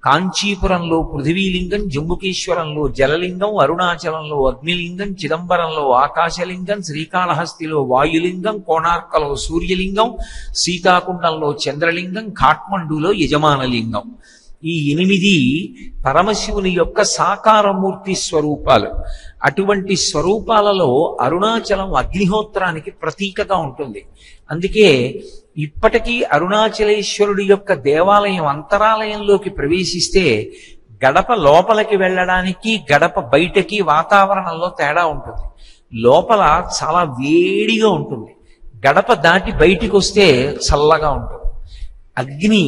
కాంచీపురంలో పృథివీలింగం, జంబుకేశ్వరంలో జలలింగం, అరుణాచలంలో అగ్నిలింగం, చిదంబరంలో ఆకాశలింగం, శ్రీకాళహస్తిలో వాయులింగం, కోణార్కలో సూర్యలింగం, సీతాకుండంలో చంద్రలింగం, కాఠ్మండూలో యజమానలింగం. ఈ 8 పరమశివుని యొక్క సాకారమూర్తి స్వరూపాలు. అటువంటి స్వరూపాలలో అరుణాచలం అగ్నిహోత్రానికి ప్రతీకగా ఉంటుంది. అందుకే ఇప్పటికీ అరుణాచలేశ్వరుడి యొక్క దేవాలయం అంతరాలయంలోకి ప్రవేశిస్తే గడప లోపలికి వెళ్ళడానికి గడప బయటకి వాతావరణంలో తేడా ఉంటుంది. లోపల చాలా వేడిగా ఉంటుంది, గడప దాటి బయటికి వస్తే చల్లగా ఉంటుంది. అగ్ని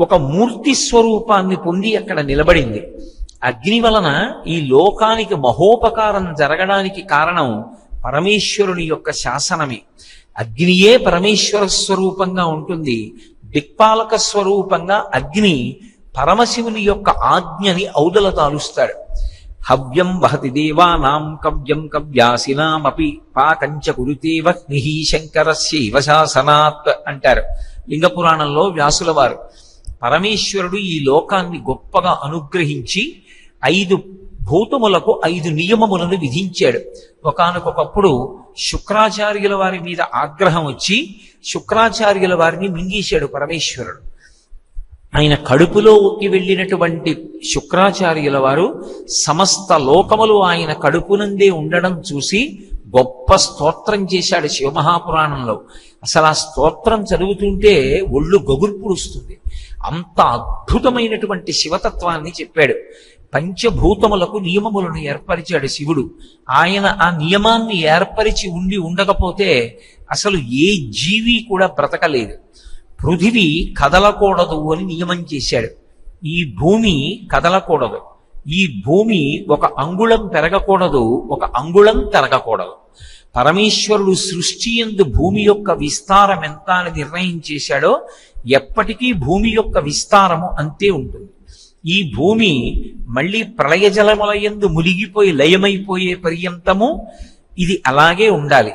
ఒక మూర్తి స్వరూపాన్ని పొంది అక్కడ నిలబడింది. అగ్ని వలన ఈ లోకానికి మహోపకారం జరగడానికి కారణం పరమేశ్వరుని యొక్క శాసనమే. అగ్నియే పరమేశ్వర స్వరూపంగా ఉంటుంది. దిక్పాలక స్వరూపంగా అగ్ని పరమశివుని యొక్క ఆజ్ఞని ఔదల తాలుస్తాడు. హవ్యం వహతి దేవానాం కవ్యం కవ్యాసినామపి పాకంచ కురుతే వహ్నిః శంకరస్యైవ శాసనాత్ అంటారు లింగ పురాణంలో వ్యాసుల వారు. పరమేశ్వరుడు ఈ లోకాన్ని గొప్పగా అనుగ్రహించి 5 భూతములకు 5 నియమములను విధించాడు. ఒకానొకప్పుడు శుక్రాచార్యుల వారి మీద ఆగ్రహం వచ్చి శుక్రాచార్యుల వారిని మింగేశాడు పరమేశ్వరుడు. ఆయన కడుపులో ఒక్కి వెళ్ళినటువంటి శుక్రాచార్యుల వారు సమస్త లోకములు ఆయన కడుపునందే ఉండడం చూసి గొప్ప స్తోత్రం చేశాడు శివమహాపురాణంలో. అసలు ఆ స్తోత్రం చదువుతుంటే ఒళ్ళు గగుర్పుడుస్తుంది. అంత అద్భుతమైనటువంటి శివతత్వాన్ని చెప్పాడు. పంచభూతములకు నియమములను ఏర్పరిచాడు శివుడు. ఆయన ఆ నియమాన్ని ఏర్పరిచి ఉండకపోతే అసలు ఏ జీవి కూడా బ్రతకలేదు. పృథివీ కదలకూడదు అని నియమం చేశాడు. ఈ భూమి కదలకూడదు, ఈ భూమి 1 అంగుళం పెరగకూడదు, 1 అంగుళం తరగకూడదు. పరమేశ్వరుడు సృష్టి యందు భూమి యొక్క విస్తారం ఎంత అని నిర్ణయం చేశాడో ఎప్పటికీ భూమి యొక్క విస్తారము అంతే ఉంటుంది. ఈ భూమి మళ్ళీ ప్రళయ జలముల యందు మునిగిపోయి లయమైపోయే పర్యంతము ఇది అలాగే ఉండాలి.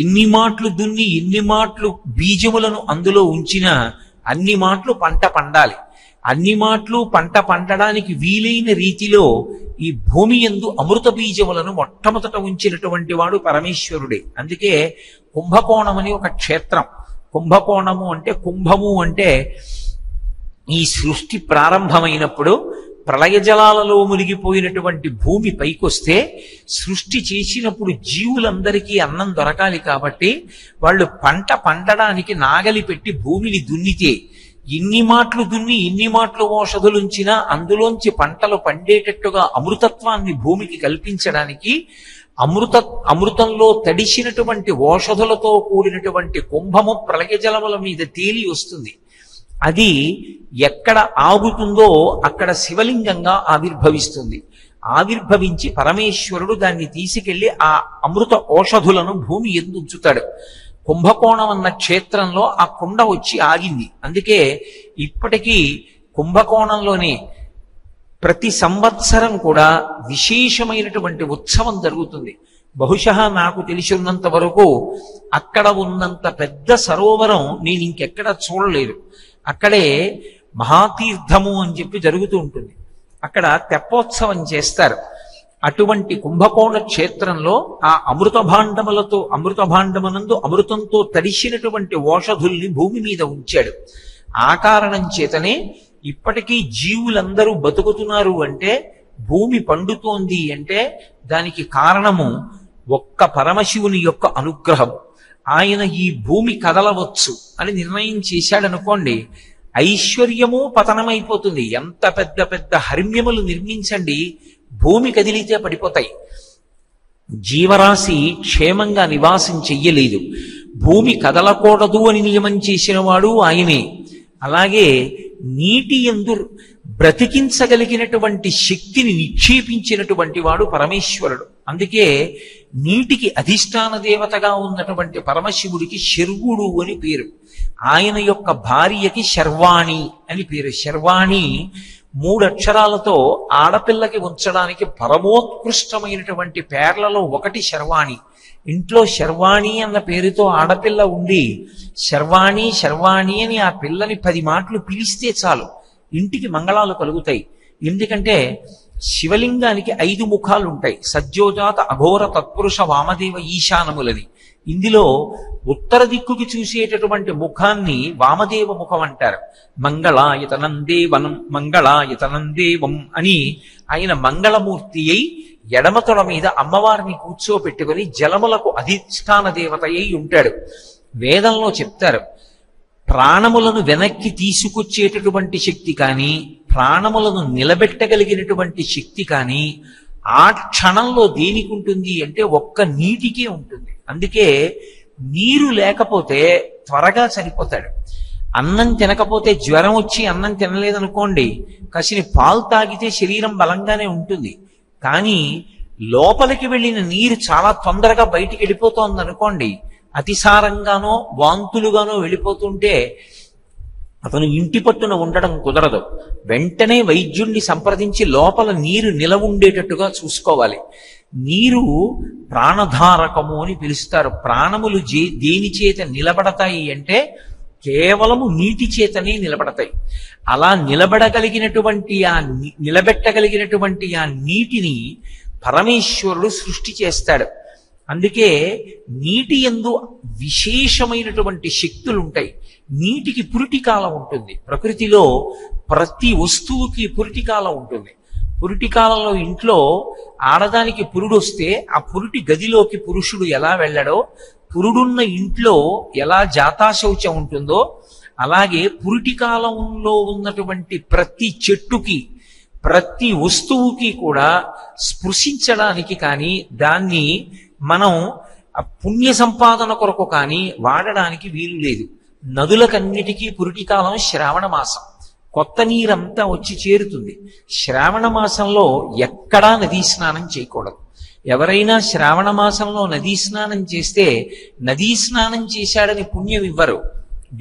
ఎన్ని మాటలు దున్ని ఎన్ని మాటలు బీజములను అందులో ఉంచినా అన్ని మాటలు పంట పండాలి. అన్ని మాటలు పంట పండడానికి వీలైన రీతిలో ఈ భూమి యందు అమృత బీజములను మొట్టమొదట ఉంచినటువంటి వాడు పరమేశ్వరుడే. అందుకే కుంభకోణం అని ఒక క్షేత్రం. కుంభకోణము అంటే, కుంభము అంటే ఈ సృష్టి ప్రారంభమైనప్పుడు ప్రళయ జలాలలో మునిగిపోయినటువంటి భూమి పైకొస్తే సృష్టి చేసినప్పుడు జీవులందరికీ అన్నం దొరకాలి కాబట్టి వాళ్ళు పంట పండడానికి నాగలి పెట్టి భూమిని దున్నితే ఎన్ని మాటలు దున్ని ఎన్ని మాటలు ఓషధులుంచినా అందులోంచి పంటలు పండేటట్టుగా అమృతత్వాన్ని భూమికి కల్పించడానికి అమృతంలో తడిసినటువంటి ఓషధులతో కూడినటువంటి కుంభము ప్రళయ జలముల మీద తేలి వస్తుంది. అది ఎక్కడ ఆగుతుందో అక్కడ శివలింగంగా ఆవిర్భవిస్తుంది. ఆవిర్భవించి పరమేశ్వరుడు దాన్ని తీసుకెళ్లి ఆ అమృత ఓషధులను భూమి యందు ఉంచుతాడు. కుంభకోణం అన్న క్షేత్రంలో ఆ కుండ వచ్చి ఆగింది. అందుకే ఇప్పటికీ కుంభకోణంలోనే ప్రతి సంవత్సరం కూడా విశేషమైనటువంటి ఉత్సవం జరుగుతుంది. బహుశా నాకు తెలిసి ఉన్నంత వరకు అక్కడ ఉన్నంత పెద్ద సరోవరం నేను ఇంకెక్కడ చూడలేదు. అక్కడే మహాతీర్థము అని చెప్పి జరుగుతూ ఉంటుంది. అక్కడ తెప్పోత్సవం చేస్తారు. అటువంటి కుంభకోణ క్షేత్రంలో ఆ అమృత భాండమునందు అమృతంతో తడిసినటువంటి ఓషధుల్ని భూమి మీద ఉంచాడు. ఆ కారణం చేతనే ఇప్పటికీ జీవులందరూ బతుకుతున్నారు అంటే, భూమి పండుతోంది అంటే దానికి కారణము ఒక్క పరమశివుని యొక్క అనుగ్రహం. ఆయన ఈ భూమి కదలవచ్చు అని నిర్ణయం చేశాడనుకోండి, ఐశ్వర్యము పతనమైపోతుంది. ఎంత పెద్ద పెద్ద హర్మ్యములు నిర్మించండి, భూమి కదిలితే పడిపోతాయి. జీవరాశి క్షేమంగా నివాసం చెయ్యలేదు. భూమి కదలకూడదు అని నియమం చేసిన వాడు ఆయనే. అలాగే నీటి యందు బ్రతికించగలిగినటువంటి శక్తిని నిక్షేపించినటువంటి వాడు పరమేశ్వరుడు. అందుకే నీటికి అధిష్టాన దేవతగా ఉన్నటువంటి పరమశివుడికి శర్వుడు అని పేరు. ఆయన యొక్క భార్యకి శర్వాణి అని పేరు. శర్వాణి 3 అక్షరాలతో ఆడపిల్లకి ఉంచడానికి పరమోత్కృష్టమైనటువంటి పేర్లలో ఒకటి శర్వాణి. ఇంట్లో శర్వాణి అన్న పేరుతో ఆడపిల్ల ఉండి శర్వాణి శర్వాణి అని ఆ పిల్లని 10 మాటలు పిలిస్తే చాలు, ఇంటికి మంగళాలు కలుగుతాయి. ఎందుకంటే శివలింగానికి 5 ముఖాలు ఉంటాయి. సజ్జోజాత అఘోర తత్పురుష వామదేవ ఈశానములని. ఇందులో ఉత్తర దిక్కుకి చూసేటటువంటి ముఖాన్ని వామదేవ ముఖం అంటారు. మంగళాయతనం దేవనం మంగళాయతనం దేవం అని ఆయన మంగళమూర్తి అయి ఎడమతొడ మీద అమ్మవారిని కూర్చోపెట్టుకుని జలములకు అధిష్టాన దేవత అయి ఉంటాడు. వేదంలో చెప్తారు, ప్రాణములను వెనక్కి తీసుకొచ్చేటటువంటి శక్తి కానీ, ప్రాణములను నిలబెట్టగలిగినటువంటి శక్తి కానీ ఆ క్షణంలో దేనికి ఉంటుంది అంటే ఒక్క నీటికే ఉంటుంది. అందుకే నీరు లేకపోతే త్వరగా చనిపోతాడు. అన్నం తినకపోతే జ్వరం వచ్చి అన్నం తినలేదనుకోండి, కసిని పాలు తాగితే శరీరం బలంగానే ఉంటుంది. కానీ లోపలికి వెళ్ళిన నీరు చాలా తొందరగా బయటికి వెళ్ళిపోతోంది అనుకోండి, అతిసారంగానో వాంతులుగానో వెళ్ళిపోతుంటే అతను ఇంటి పట్టున ఉండడం కుదరదు. వెంటనే వైద్యుణ్ణి సంప్రదించి లోపల నీరు నిలవ ఉండేటట్టుగా చూసుకోవాలి. నీరు ప్రాణధారకము అని పిలుస్తారు. ప్రాణములు దేని చేత నిలబడతాయి అంటే కేవలము నీటి చేతనే నిలబడతాయి. అలా నిలబెట్టగలిగినటువంటి ఆ నీటిని పరమేశ్వరుడు సృష్టి చేస్తాడు. అందుకే నీటి యందు విశేషమైనటువంటి శక్తులు ఉంటాయి. నీటికి పురిటికాలం ఉంటుంది. ప్రకృతిలో ప్రతి వస్తువుకి పురిటికాలం ఉంటుంది. పురిటికాలంలో ఇంట్లో ఆడదానికి పురుడు వస్తే ఆ పురిటి గదిలోకి పురుషుడు ఎలా వెళ్ళడో, పురుడున్న ఇంట్లో ఎలా జాతాశౌచం ఉంటుందో, అలాగే పురిటి కాలంలో ఉన్నటువంటి ప్రతి చెట్టుకి ప్రతి వస్తువుకి కూడా స్పృశించడానికి కానీ దాన్ని మనం పుణ్య సంపాదన కొరకు కానీ వాడడానికి వీలు లేదు. నదులకన్నిటికీ పురిటి కాలం శ్రావణ మాసం. కొత్త నీరంతా వచ్చి చేరుతుంది. శ్రావణ మాసంలో ఎక్కడా నదీ స్నానం చేయకూడదు. ఎవరైనా శ్రావణ మాసంలో నదీ స్నానం చేస్తే నదీ స్నానం చేశాడని పుణ్యం ఇవ్వరు,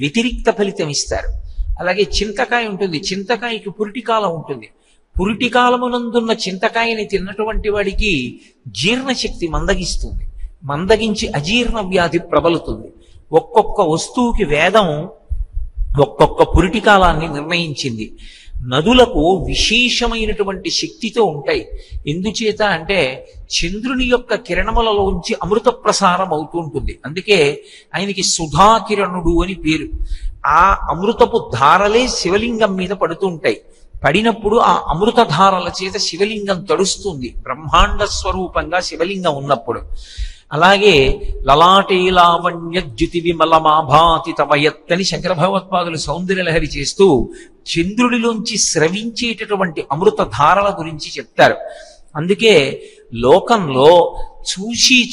వ్యతిరిక్త ఫలితం ఇస్తారు. అలాగే చింతకాయ ఉంటుంది, చింతకాయకి పురిటి కాలం ఉంటుంది. పురిటి కాలమునందున్న చింతకాయని తిన్నటువంటి వాడికి జీర్ణశక్తి మందగిస్తుంది, మందగించి అజీర్ణ వ్యాధి ప్రబలుతుంది. ఒక్కొక్క వస్తువుకి వేదం ఒక్కొక్క పురిటి కాలాన్ని నిర్ణయించింది. నదులకు విశేషమైనటువంటి శక్తితో ఉంటాయి. ఎందుచేత అంటే చంద్రుని యొక్క కిరణములలోంచి అమృత ప్రసారం అవుతూ ఉంటుంది. అందుకే ఆయనకి సుధాకిరణుడు అని పేరు. ఆ అమృతపు ధారలే శివలింగం మీద పడుతూ ఉంటాయి. పడినప్పుడు ఆ అమృత ధారల చేత శివలింగం తడుస్తుంది, బ్రహ్మాండ స్వరూపంగా శివలింగం ఉన్నప్పుడు. అలాగే లలాటే లావణ్య జ్యుతి విమలమాభాతి తమయత్తని శంకర భగవత్పాదులు సౌందర్యలహరి చేస్తూ చంద్రుడిలోంచి స్రవించేటటువంటి అమృత ధారల గురించి చెప్తారు. అందుకే లోకంలో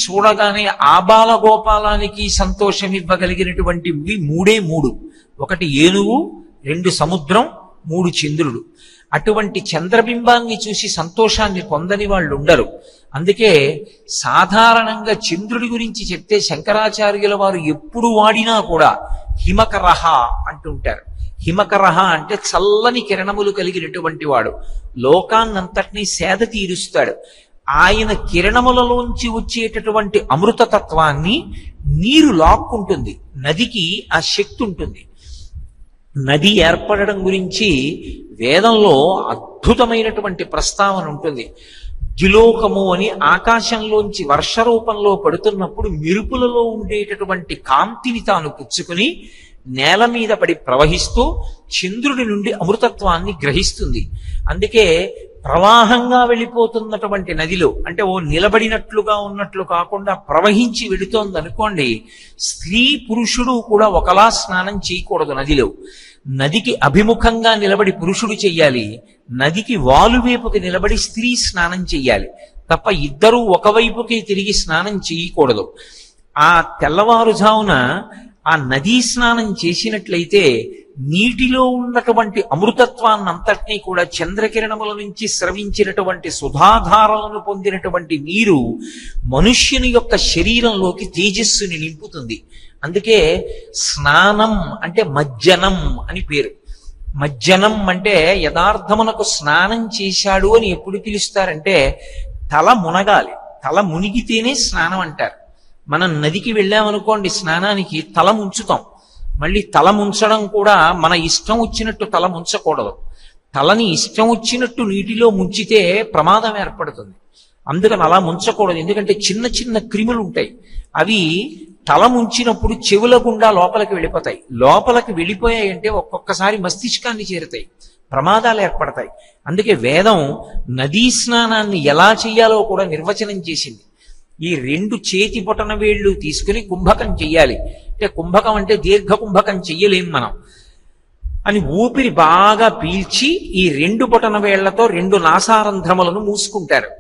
చూడగానే ఆబాల గోపాలానికి సంతోషం ఇవ్వగలిగినటువంటివి మూడు. ఒకటి ఏనుగు, 2 సముద్రం, 3 చంద్రుడు. అటువంటి చంద్రబింబాన్ని చూసి సంతోషాన్ని పొందని వాళ్ళు ఉండరు. అందుకే సాధారణంగా చంద్రుడి గురించి చెప్తే శంకరాచార్యుల వారు ఎప్పుడు వాడినా కూడా హిమకరహ అంటుంటారు. హిమకరహ అంటే చల్లని కిరణములు కలిగినటువంటి వాడు, లోకాన్నంతటినీ సేద తీరుస్తాడు. ఆయన కిరణములలోంచి వచ్చేటటువంటి అమృతతత్వాన్ని నీరు లాక్కుంటుంది. నదికి ఆ శక్తి ఉంటుంది. నది ఏర్పడడం గురించి వేదంలో అద్భుతమైనటువంటి ప్రస్తావన ఉంటుంది. ద్యులోకము అని ఆకాశంలోంచి వర్ష రూపంలో పడుతున్నప్పుడు మెరుపులలో ఉండేటటువంటి కాంతిని తాను పుచ్చుకుని నేల మీద పడి ప్రవహిస్తూ చంద్రుడి నుండి అమృతత్వాన్ని గ్రహిస్తుంది. అందుకే ప్రవాహంగా వెళ్ళిపోతున్నటువంటి నదిలో అంటే ఓ నిలబడినట్లుగా ఉన్నట్లు కాకుండా ప్రవహించి వెళుతోంది అనుకోండి, స్త్రీ పురుషుడు కూడా ఒకలా స్నానం చేయకూడదు నదిలో. నదికి అభిముఖంగా నిలబడి పురుషుడు చెయ్యాలి, నదికి వాలువైపుకి నిలబడి స్త్రీ స్నానం చెయ్యాలి తప్ప ఇద్దరూ ఒకవైపుకి తిరిగి స్నానం చేయకూడదు. ఆ తెల్లవారుజామున ఆ నదీ స్నానం చేసినట్లయితే నీటిలో ఉన్నటువంటి అమృతత్వాన్నంతటినీ కూడా చంద్రకిరణముల నుంచి స్రవించినటువంటి సుధాధారాలను పొందినటువంటి నీరు మనుష్యుని యొక్క శరీరంలోకి తేజస్సుని నింపుతుంది. అందుకే స్నానం అంటే మజ్జనం అని పేరు. మజ్జనం అంటే యథార్థమునకు స్నానం చేశాడు అని ఎప్పుడు పిలుస్తారంటే తల మునగాలి, తల మునిగితేనే స్నానం అంటారు. మనం నదికి వెళ్ళామనుకోండి స్నానానికి, తల ముంచుతాం. మళ్ళీ తల ముంచడం కూడా మన ఇష్టం వచ్చినట్టు తల ముంచకూడదు. తలని ఇష్టం వచ్చినట్టు నీటిలో ముంచితే ప్రమాదం ఏర్పడుతుంది. అందుకని అలా ముంచకూడదు. ఎందుకంటే చిన్న చిన్న క్రిములు ఉంటాయి, అవి తల ముంచినప్పుడు చెవుల గుండా లోపలికి వెళ్ళిపోతాయి. లోపలికి వెళ్ళిపోయాయంటే ఒక్కొక్కసారి మస్తిష్కాన్ని చేరుతాయి, ప్రమాదాలు ఏర్పడతాయి. అందుకే వేదం నదీ స్నానాన్ని ఎలా చెయ్యాలో కూడా నిర్వచనం చేసింది. ఈ 2 చేతి బొటన వేళ్ళు తీసుకుని కుంభకం చెయ్యాలి. అంటే కుంభకం అంటే దీర్ఘ కుంభకం చెయ్యలేం మనం అని ఊపిరి బాగా పీల్చి ఈ 2 బొటన వేళ్లతో 2 నాసారంధ్రములను మూసుకుంటారు.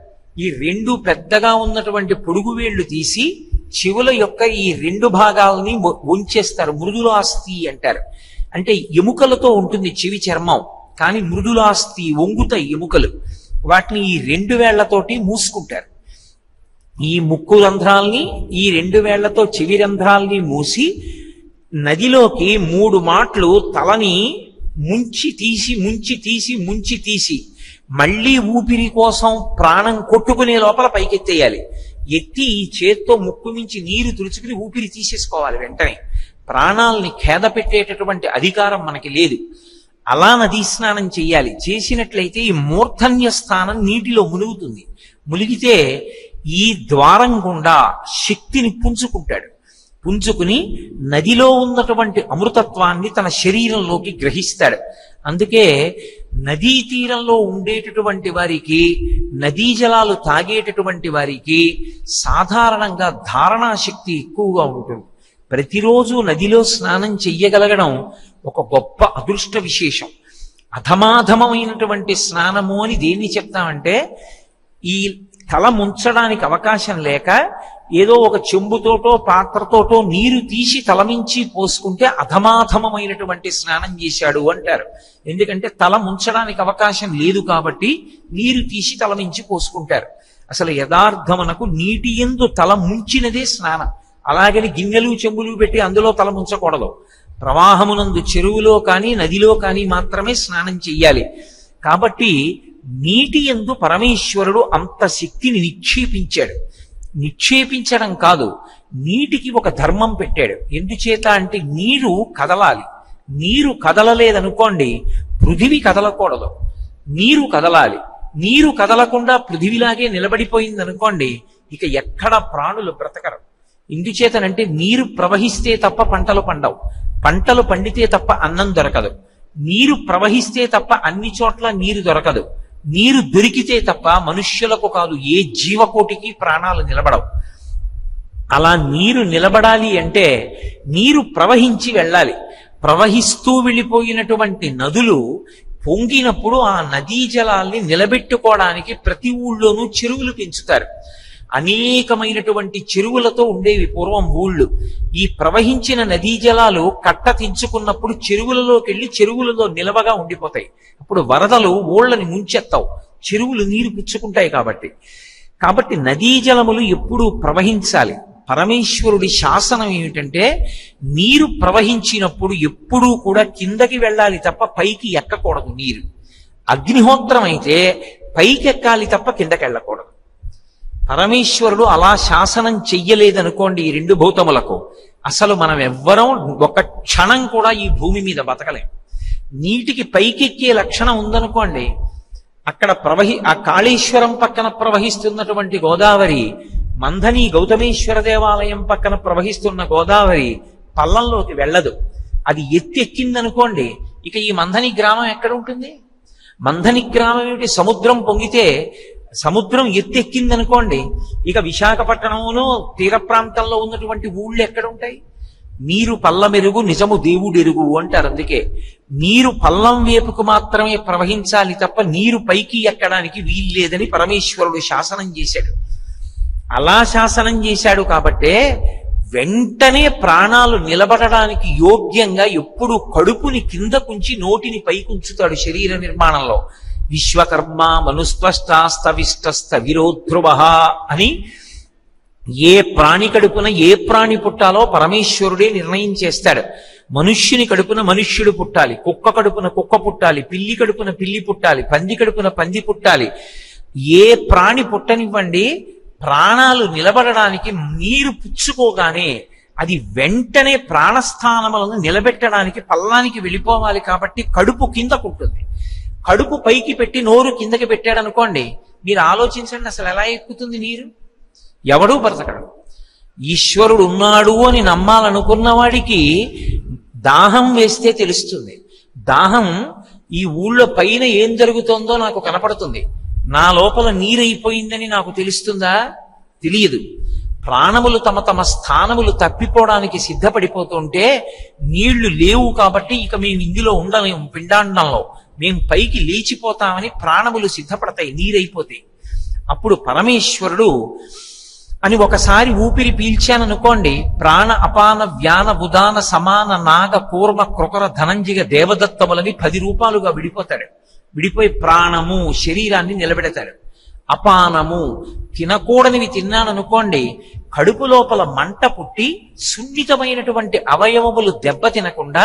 ఈ 2 పెద్దగా ఉన్నటువంటి పొడుగు వేళ్లు తీసి చెవుల యొక్క ఈ 2 భాగాలని వంచేస్తారు. మృదులాస్థి అంటారు. అంటే ఎముకలతో ఉంటుంది చెవి చర్మం, కానీ మృదులాస్థి, వంగుతాయి ఎముకలు. వాటిని ఈ 2 వేళ్లతోటి మూసుకుంటారు. ఈ ముక్కు రంధ్రాల్ని ఈ 2 వేళ్లతో చెవి రంధ్రాల్ని మూసి నదిలోకి 3 మాటలు తలని ముంచి తీసి మళ్ళీ ఊపిరి కోసం ప్రాణం కొట్టుకునే లోపల పైకెత్తేయాలి. ఎత్తి ఈ చేత్తో ముక్కు నుంచి నీరు తుడుచుకుని ఊపిరి తీసేసుకోవాలి. వెంటనే ప్రాణాలని ఖేద పెట్టేటటువంటి అధికారం మనకి లేదు. అలా నదీ స్నానం చెయ్యాలి. చేసినట్లయితే ఈ మూర్ధన్య స్థానం నీటిలో మునుగుతుంది. మునిగితే ఈ ద్వారం గుండా శక్తిని పుంజుకుని నదిలో ఉన్నటువంటి అమృతత్వాన్ని తన శరీరంలోకి గ్రహిస్తాడు. అందుకే నదీ తీరంలో ఉండేటటువంటి వారికి, నదీ జలాలు తాగేటటువంటి వారికి సాధారణంగా ధారణాశక్తి ఎక్కువగా ఉంటుంది. ప్రతిరోజు నదిలో స్నానం చెయ్యగలగడం ఒక గొప్ప అదృష్ట విశేషం. అధమాధమైనటువంటి స్నానము అని దేన్ని చెప్తామంటే, ఈ తల ముంచడానికి అవకాశం లేక ఏదో ఒక చెంబుతోటో పాత్రతోటో నీరు తీసి తలమించి పోసుకుంటే అధమాధమైనటువంటి స్నానం చేశాడు అంటారు. ఎందుకంటే తల ముంచడానికి అవకాశం లేదు కాబట్టి నీరు తీసి తలమించి పోసుకుంటారు. అసలు యథార్థమునకు నీటి యందు తల ముంచినదే స్నానం. అలాగని గిన్నెలు చెంబులు పెట్టి అందులో తల ముంచకూడదు. ప్రవాహమునందు చెరువులో కానీ నదిలో కానీ మాత్రమే స్నానం చెయ్యాలి. కాబట్టి నీటి యందు పరమేశ్వరుడు అంత శక్తిని నిక్షేపించడం కాదు, నీటికి ఒక ధర్మం పెట్టాడు. ఎందుచేత అంటే నీరు కదలాలి. నీరు కదలలేదనుకోండి, పృథివీ కదలకూడదు. నీరు కదలాలి. నీరు కదలకుండా పృథివీలాగే నిలబడిపోయిందనుకోండి, ఇక ఎక్కడ ప్రాణులు బ్రతకరు. ఎందుచేతనంటే నీరు ప్రవహిస్తే తప్ప పంటలు పండవు, పంటలు పండితే తప్ప అన్నం దొరకదు, నీరు ప్రవహిస్తే తప్ప అన్ని చోట్ల నీరు దొరకదు, నీరు దొరికితే తప్ప మనుష్యులకు కాదు ఏ జీవకోటికి ప్రాణాలు నిలబడవు. అలా నీరు నిలబడాలి అంటే నీరు ప్రవహించి వెళ్ళాలి. ప్రవహిస్తూ వెళ్ళిపోయినటువంటి నదులు పొంగినప్పుడు ఆ నదీ జలాల్ని నిలబెట్టుకోవడానికి ప్రతి ఊళ్ళోనూ చెరువులు పెంచుతారు. అనేకమైనటువంటి చెరువులతో ఉండేవి పూర్వం ఊళ్ళు. ఈ ప్రవహించిన నదీ జలాలు కట్ట తెంచుకున్నప్పుడు చెరువులలోకి వెళ్ళి చెరువులలో నిలవగా ఉండిపోతాయి. అప్పుడు వరదలు ఊళ్ళని ముంచెత్తావు, చెరువులు నీరు పుచ్చుకుంటాయి. కాబట్టి నదీ జలములు ఎప్పుడూ ప్రవహించాలి. పరమేశ్వరుడి శాసనం ఏమిటంటే, నీరు ప్రవహించినప్పుడు ఎప్పుడూ కూడా కిందకి వెళ్ళాలి తప్ప పైకి ఎక్కకూడదు. నీరు అగ్నిహోత్రం అయితే పైకి ఎక్కాలి తప్ప కిందకి వెళ్ళకూడదు. పరమేశ్వరుడు అలా శాసనం చెయ్యలేదనుకోండి ఈ 2 భూతములకు, అసలు మనం ఎవ్వరం ఒక క్షణం కూడా ఈ భూమి మీద బతకలేం. నీటికి పైకెక్కే లక్షణం ఉందనుకోండి, అక్కడ ఆ కాళేశ్వరం పక్కన ప్రవహిస్తున్నటువంటి గోదావరి, మంథని గౌతమేశ్వర దేవాలయం పక్కన ప్రవహిస్తున్న గోదావరి పల్లంలోకి వెళ్ళదు. అది ఎక్కిందనుకోండి, ఇక ఈ మంథని గ్రామం ఎక్కడ ఉంటుంది? మంథని గ్రామం ఏమిటి? సముద్రం పొంగితే సముద్రం ఎక్కిందనుకోండి, ఇక విశాఖపట్నంలో తీర ప్రాంతంలో ఉన్నటువంటి ఊళ్ళు ఎక్కడ ఉంటాయి? నీరు పల్లమెరుగు నిజము దేవుడెరుగు అంటారు. అందుకే నీరు పల్లం వైపుకు మాత్రమే ప్రవహించాలి తప్ప నీరు పైకి ఎక్కడానికి వీల్లేదని పరమేశ్వరుడు శాసనం చేశాడు. అలా శాసనం చేశాడు కాబట్టే వెంటనే ప్రాణాలు నిలబడడానికి యోగ్యంగా ఎప్పుడు కడుపుని కిందకుంచి నోటిని పైకుంచుతాడు శరీర నిర్మాణంలో. విశ్వకర్మ మనుస్త్వష్టస్తవిష్టస్థవిరోధ్రువ అని ఏ ప్రాణి కడుపున ఏ ప్రాణి పుట్టాలో పరమేశ్వరుడే నిర్ణయం చేస్తాడు. మనుష్యుని కడుపున మనుష్యుడు పుట్టాలి, కుక్క కడుపున కుక్క పుట్టాలి, పిల్లి కడుపున పిల్లి పుట్టాలి, పంది కడుపున పంది పుట్టాలి. ఏ ప్రాణి పుట్టనివ్వండి, ప్రాణాలు నిలబడడానికి నీరు పుచ్చుకోగానే అది వెంటనే ప్రాణస్థానములను నిలబెట్టడానికి పల్లానికి వెళ్ళిపోవాలి. కాబట్టి కడుపు కిందకుంటుంది. కడుపు పైకి పెట్టి నోరు కిందకి పెట్టాడు అనుకోండి, మీరు ఆలోచించండి అసలు ఎలా ఎక్కుతుంది నీరు? ఎవడూ బ్రతకడు. ఈశ్వరుడు ఉన్నాడు అని నమ్మాలనుకున్న వాడికి దాహం వేస్తే తెలుస్తుంది. దాహం ఈ ఊళ్ళో పైన ఏం జరుగుతోందో నాకు కనపడుతుంది, నా లోపల నీరైపోయిందని నాకు తెలుస్తుందా? తెలియదు. ప్రాణములు తమ తమ స్థానములు తప్పిపోవడానికి సిద్ధపడిపోతుంటే నీళ్లు లేవు కాబట్టి ఇక మేము ఇందులో ఉండలేము, పిండాండంలో మేము పైకి లేచిపోతామని ప్రాణములు సిద్ధపడతాయి, నీరైపోతాయి. అప్పుడు పరమేశ్వరుడు అని ఒకసారి ఊపిరి పీల్చాననుకోండి, ప్రాణ అపాన వ్యాన బుధాన సమాన నాగ కూర్మ కృకర ధనంజిగ దేవదత్తములని 10 రూపాలుగా విడిపోతాడు. విడిపోయి ప్రాణము శరీరాన్ని నిలబెడతాడు. అపానము తినకూడనివి తిన్నాననుకోండి, కడుపు లోపల మంట పుట్టి సున్నితమైనటువంటి అవయవములు దెబ్బ తినకుండా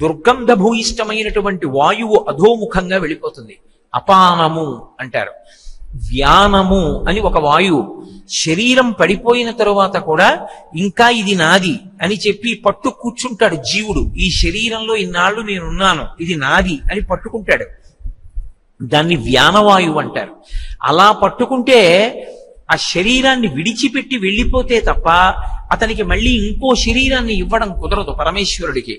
దుర్గంధ భూయిష్టమైనటువంటి వాయువు అధోముఖంగా వెళ్ళిపోతుంది. అపానము అంటారు. వ్యానము అని ఒక వాయువు శరీరం పడిపోయిన తరువాత కూడా ఇంకా ఇది నాది అని చెప్పి పట్టు కూర్చుంటాడు జీవుడు. ఈ శరీరంలో ఇన్నాళ్ళు నేనున్నాను, ఇది నాది అని పట్టుకుంటాడు. దాన్ని వ్యానవాయువు అంటారు. అలా పట్టుకుంటే ఆ శరీరాన్ని విడిచిపెట్టి వెళ్ళిపోతే తప్ప అతనికి మళ్ళీ ఇంకో శరీరాన్ని ఇవ్వడం కుదరదు పరమేశ్వరుడికి.